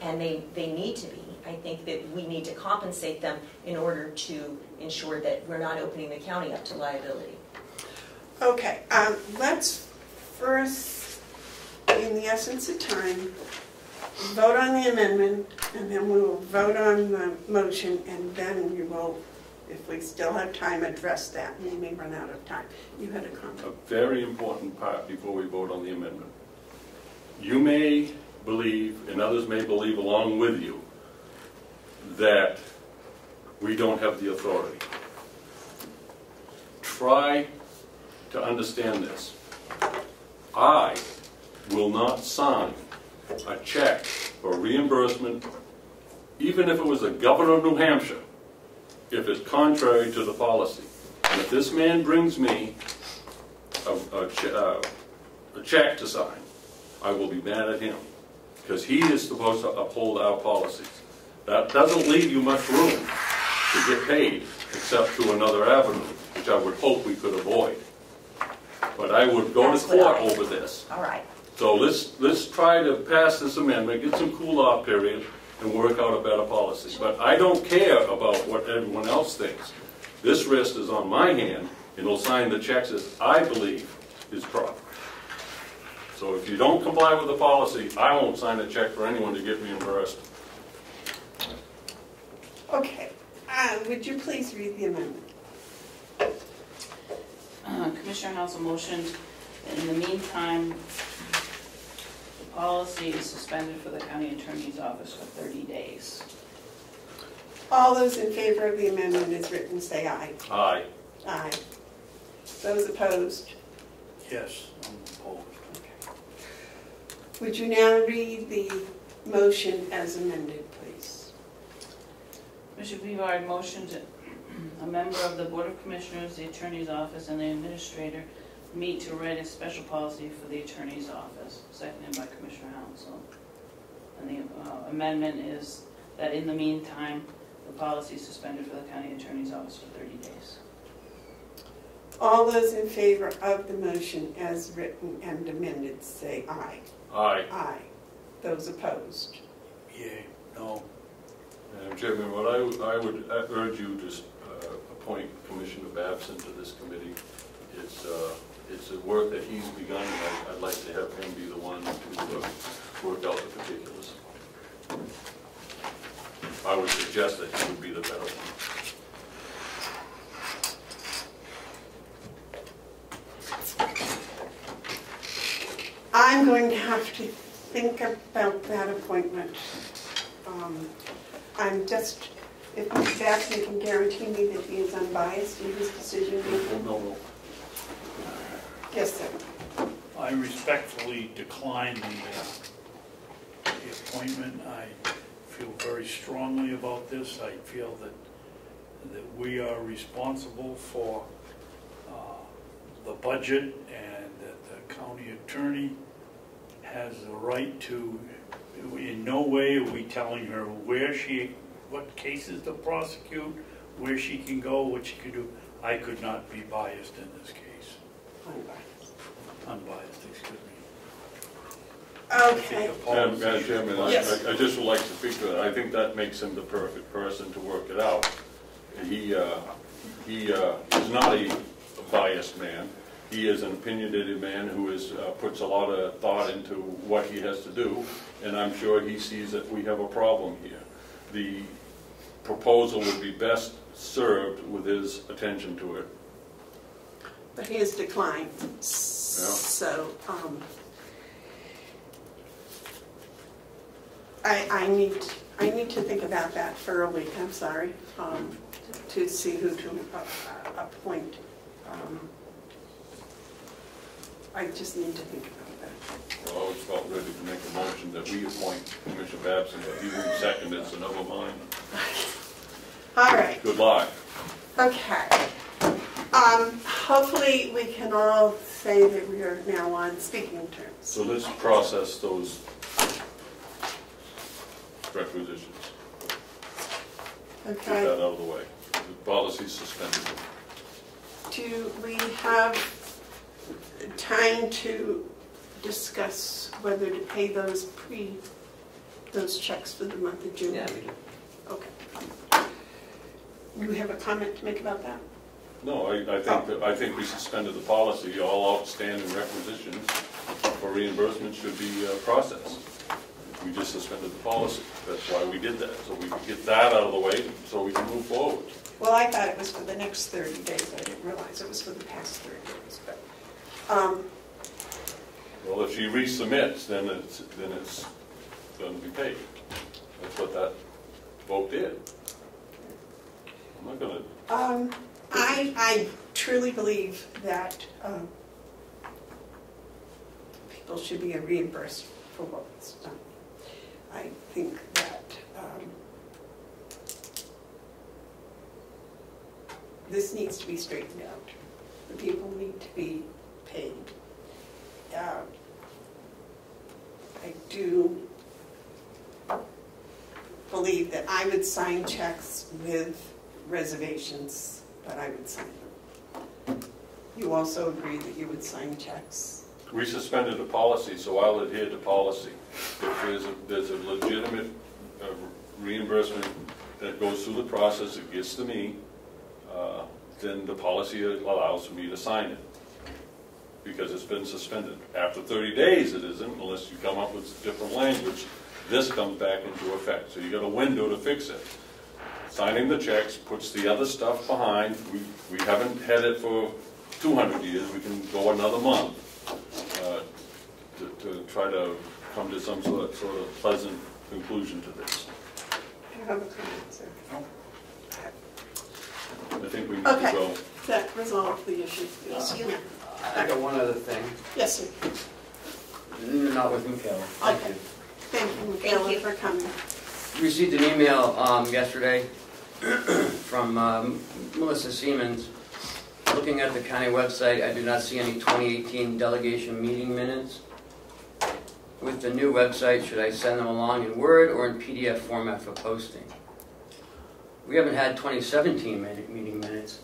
I: and they need to be. I think that we need to compensate them in order to ensure that we're not opening the county up to liability.
A: Okay, let's first, in the essence of time, vote on the amendment, and then we will vote on the motion, and then we will, if we still have time, address that. We may run out of time. You had a comment.
D: A very important part before we vote on the amendment. You may believe, and others may believe along with you, that we don't have the authority. Try to understand this. I will not sign a check for reimbursement, even if it was the governor of New Hampshire, if it's contrary to the policy. And if this man brings me a check to sign, I will be mad at him, because he is supposed to uphold our policies. That doesn't leave you much room to get paid, except through another avenue, which I would hope we could avoid. But I would go to court over this.
I: All right.
D: So let's try to pass this amendment, get some cool-off period, and work out a better policy. But I don't care about what everyone else thinks. This risk is on my hand, and will sign the checks as I believe is proper. So if you don't comply with the policy, I won't sign a check for anyone to get reimbursed.
A: Okay, would you please read the amendment?
J: Commissioner Hounsell motioned that in the meantime, the policy is suspended for the county attorney's office for 30 days.
A: All those in favor of the amendment as written, say aye.
D: Aye.
A: Aye. Those opposed?
B: Yes, I'm opposed.
A: Would you now read the motion as amended, please?
J: Commissioner Bevard motioned a member of the Board of Commissioners, the Attorney's Office, and the Administrator meet to write a special policy for the Attorney's Office, seconded by Commissioner Hounsell. And the amendment is that in the meantime, the policy is suspended for the County Attorney's Office for 30 days.
A: All those in favor of the motion as written and amended, say aye.
D: Aye.
A: Aye. Those opposed?
B: Yay, no.
D: Madam Chairman, what I would urge you to appoint Commissioner Babson to this committee. It's a work that he's begun, and I'd like to have him be the one to work out the particulars. I would suggest that he would be the better one.
A: I'm going to have to think about that appointment. I'm just, if Mr. Babson can guarantee me that he is unbiased in his decision making.
D: No.
A: Yes, sir.
B: I respectfully decline the appointment. I feel very strongly about this. I feel that we are responsible for the budget, and that the county attorney has the right to, in no way are we telling her what cases to prosecute, where she can go, what she can do. I could not be biased in this case. Unbiased, excuse me.
A: Okay.
D: Madam Chairman,
A: Yes.
D: I just would like to speak to that. I think that makes him the perfect person to work it out. He is not a biased man. He is an opinionated man who puts a lot of thought into what he has to do, and I'm sure he sees that we have a problem here. proposal would be best served with his attention to it.
A: But he has declined, so, I need to think about that for a week, I'm sorry, to see who to appoint. I just need to think about that.
D: Well, I was about ready to make a motion that we appoint Commissioner Babson, but he wouldn't second it, so never mind.
A: All right.
D: Good luck.
A: Okay. Hopefully we can all say that we are now on speaking terms.
D: So let's process those requisitions. Get
A: Okay.
D: that out of the way. The policy's suspended.
A: Do we have time to discuss whether to pay those checks for the month of June?
F: Yeah, we do.
A: Okay. Do you have a comment to make about that?
D: No, I think we suspended the policy. All outstanding requisitions for reimbursement should be processed. We just suspended the policy. That's why we did that, so we could get that out of the way so we can move forward.
A: Well, I thought it was for the next 30 days. I didn't realize it was for the past 30 days. But,
D: Well, if she resubmits, then it's going to be paid. That's what that vote did. I'm not going to...
A: I truly believe that people should be reimbursed for what was done. I think that this needs to be straightened out. The people need to be paid. I do believe that I would sign checks with reservations, but I would sign them. You also agree that you would sign checks?
D: We suspended the policy, so I'll adhere to policy. If there's a legitimate reimbursement that goes through the process, it gets to me, then the policy allows me to sign it, because it's been suspended. After 30 days it isn't, unless you come up with different language. This comes back into effect, so you got a window to fix it. Signing the checks puts the other stuff behind. We haven't had it for 200 years. We can go another month to try to come to some sort of pleasant conclusion to this.
A: Do you have a comment, sir?
B: No.
D: I think we need to go.
A: That resolved the issue. Yes, you know.
F: I got one other thing,
A: Yes, sir.
F: not with Michaela. Thank
A: Okay.
F: you.
A: Thank you, Michaela,
I: you.
A: for coming.
F: Received an email yesterday from Melissa Siemens. Looking at the county website, I do not see any 2018 delegation meeting minutes. With the new website, should I send them along in Word or in PDF format for posting? We haven't had 2017 meeting minutes.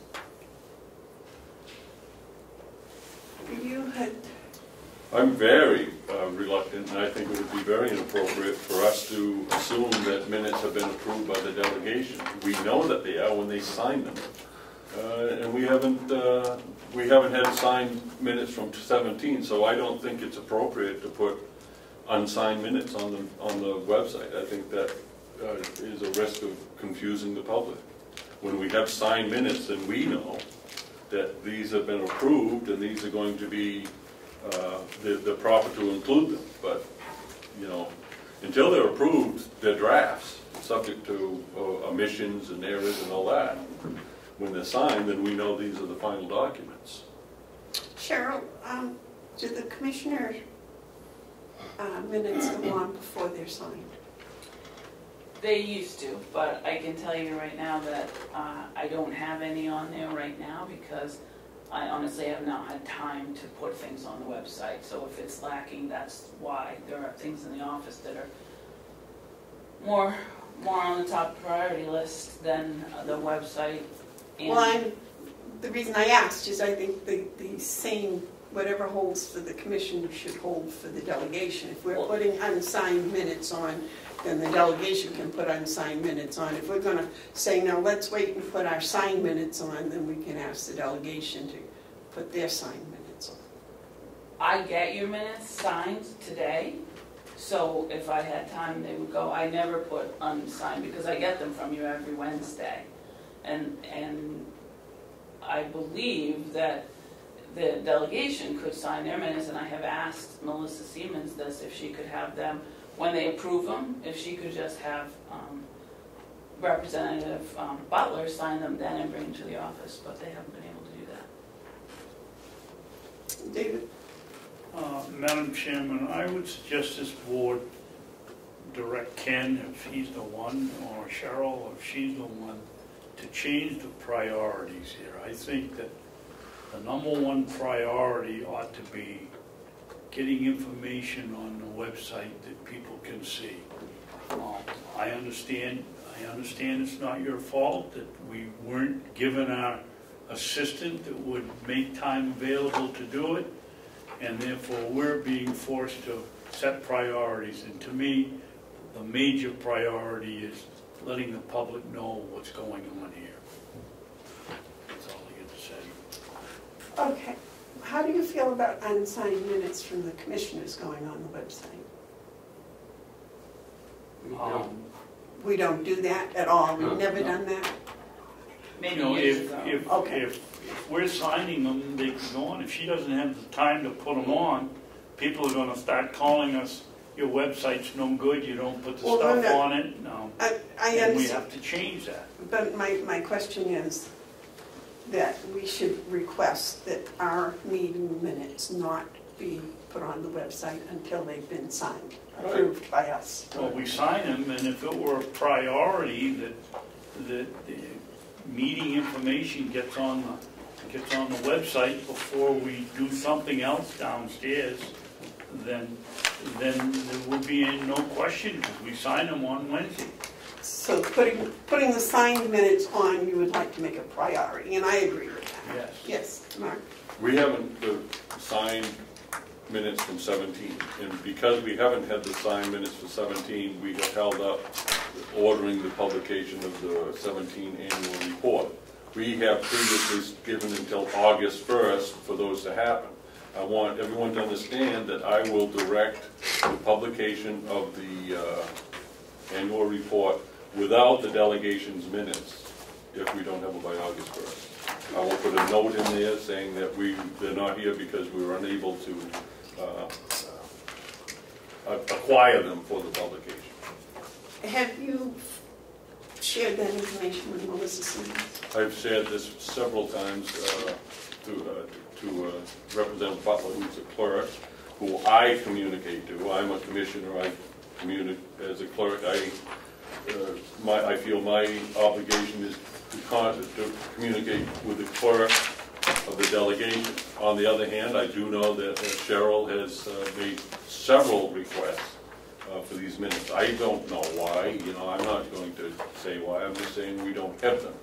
A: You had,
D: I'm very reluctant, and I think it would be very inappropriate for us to assume that minutes have been approved by the delegation. We know that they are when they sign them, and we haven't had signed minutes from 17. So I don't think it's appropriate to put unsigned minutes on the website. I think that is a risk of confusing the public. When we have signed minutes, then we know that these have been approved and these are going to be they're proper to include them. But you know, until they're approved, they're drafts, subject to omissions and errors and all that. When they're signed, then we know these are the final documents.
A: Cheryl, do the commissioner minutes go on before they're signed?
J: They used to, but I can tell you right now that I don't have any on there right now because I honestly have not had time to put things on the website. So if it's lacking, that's why. There are things in the office that are more on the top priority list than the website. And
A: Well, the reason I asked is I think the same, whatever holds for the commission should hold for the delegation. If we're putting unsigned minutes on, then the delegation can put unsigned minutes on. If we're going to say, no, let's wait and put our signed minutes on, then we can ask the delegation to put their signed minutes on.
J: I get your minutes signed today, So if I had time, they would go. I never put unsigned because I get them from you every Wednesday. And I believe that the delegation could sign their minutes, and I have asked Melissa Siemens this, if she could have them, when they approve them, if she could just have Representative Butler sign them then and bring them to the office, but they haven't been able to do that.
A: David?
B: Madam Chairman, I would suggest this board direct Ken, if he's the one, or Cheryl, if she's the one, to change the priorities here. I think that the number one priority ought to be getting information on the website that people can see. I understand it's not your fault that we weren't given our assistant that would make time available to do it, and therefore we're being forced to set priorities. And to me, the major priority is letting the public know what's going on here. That's all I get to say.
A: Okay. How do you feel about unsigned minutes from the commissioners going on the website? We don't do that at all. We've never done that.
J: Many
B: You know,
J: years ago.
B: if we're signing them, they can go on. If she doesn't have the time to put them on, people are gonna start calling us, your website's no good, you don't put the
A: Well,
B: stuff
A: no.
B: on it. No.
A: I
B: And we
A: understand,
B: have to change that.
A: but my question is that we should request that our meeting minutes not be put on the website until they've been signed, approved by us.
B: Well, we sign them, and if it were a priority that the meeting information gets on the website before we do something else downstairs, then there would be no question, because we sign them on Wednesday.
A: So putting the signed minutes on, you would like to make a priority, and I agree with that.
B: Yes.
A: Yes, Mark?
D: We haven't signed minutes from 17, and because we haven't had the signed minutes for 17, we have held up ordering the publication of the 17 annual report. We have previously given until August 1st for those to happen. I want everyone to understand that I will direct the publication of the annual report without the delegation's minutes if we don't have it by August 1st. I will put a note in there saying that they're not here because we were unable to acquire them for the publication.
A: Have you shared that information with Melissa Siemens?
D: I've shared this several times to Representative Butler, who's a clerk, who I communicate to. I'm a commissioner. I communicate as a clerk. I feel my obligation is to communicate with the clerk of the delegation. On the other hand, I do know that Cheryl has made several requests for these minutes. I don't know why. I'm not going to say why. I'm just saying we don't have them.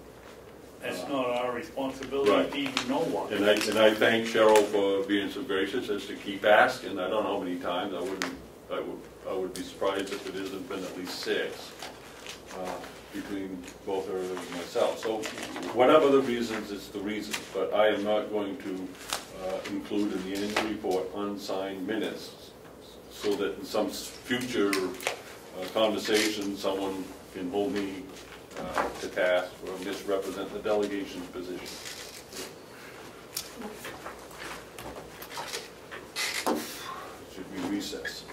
B: That's not our responsibility
D: Right.
B: to even know what.
D: And I thank Cheryl for being so gracious as to keep asking. I don't know how many times. I would be surprised if it hasn't been at least 6 between both her and myself. So whatever the reasons, it's the reasons. But I am not going to include in the annual report unsigned minutes, so that in some future conversation, someone can hold me to task or misrepresent the delegation's position. Should we recess?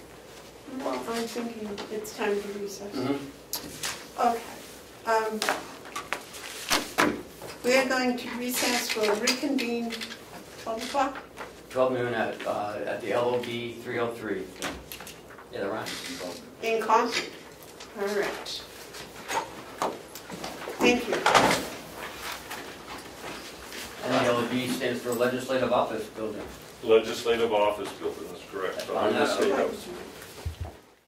A: Well, I'm thinking it's time to recess.
F: Mhm.
A: Okay. We are going to recess for reconvene 12 o'clock.
F: 12 noon at the LOB 303. Yeah, they're on.
A: In Concord. All right. Thank you.
F: And the LOB stands for Legislative Office Building.
D: Legislative Office Building, that's correct.
F: On that-
D: State House.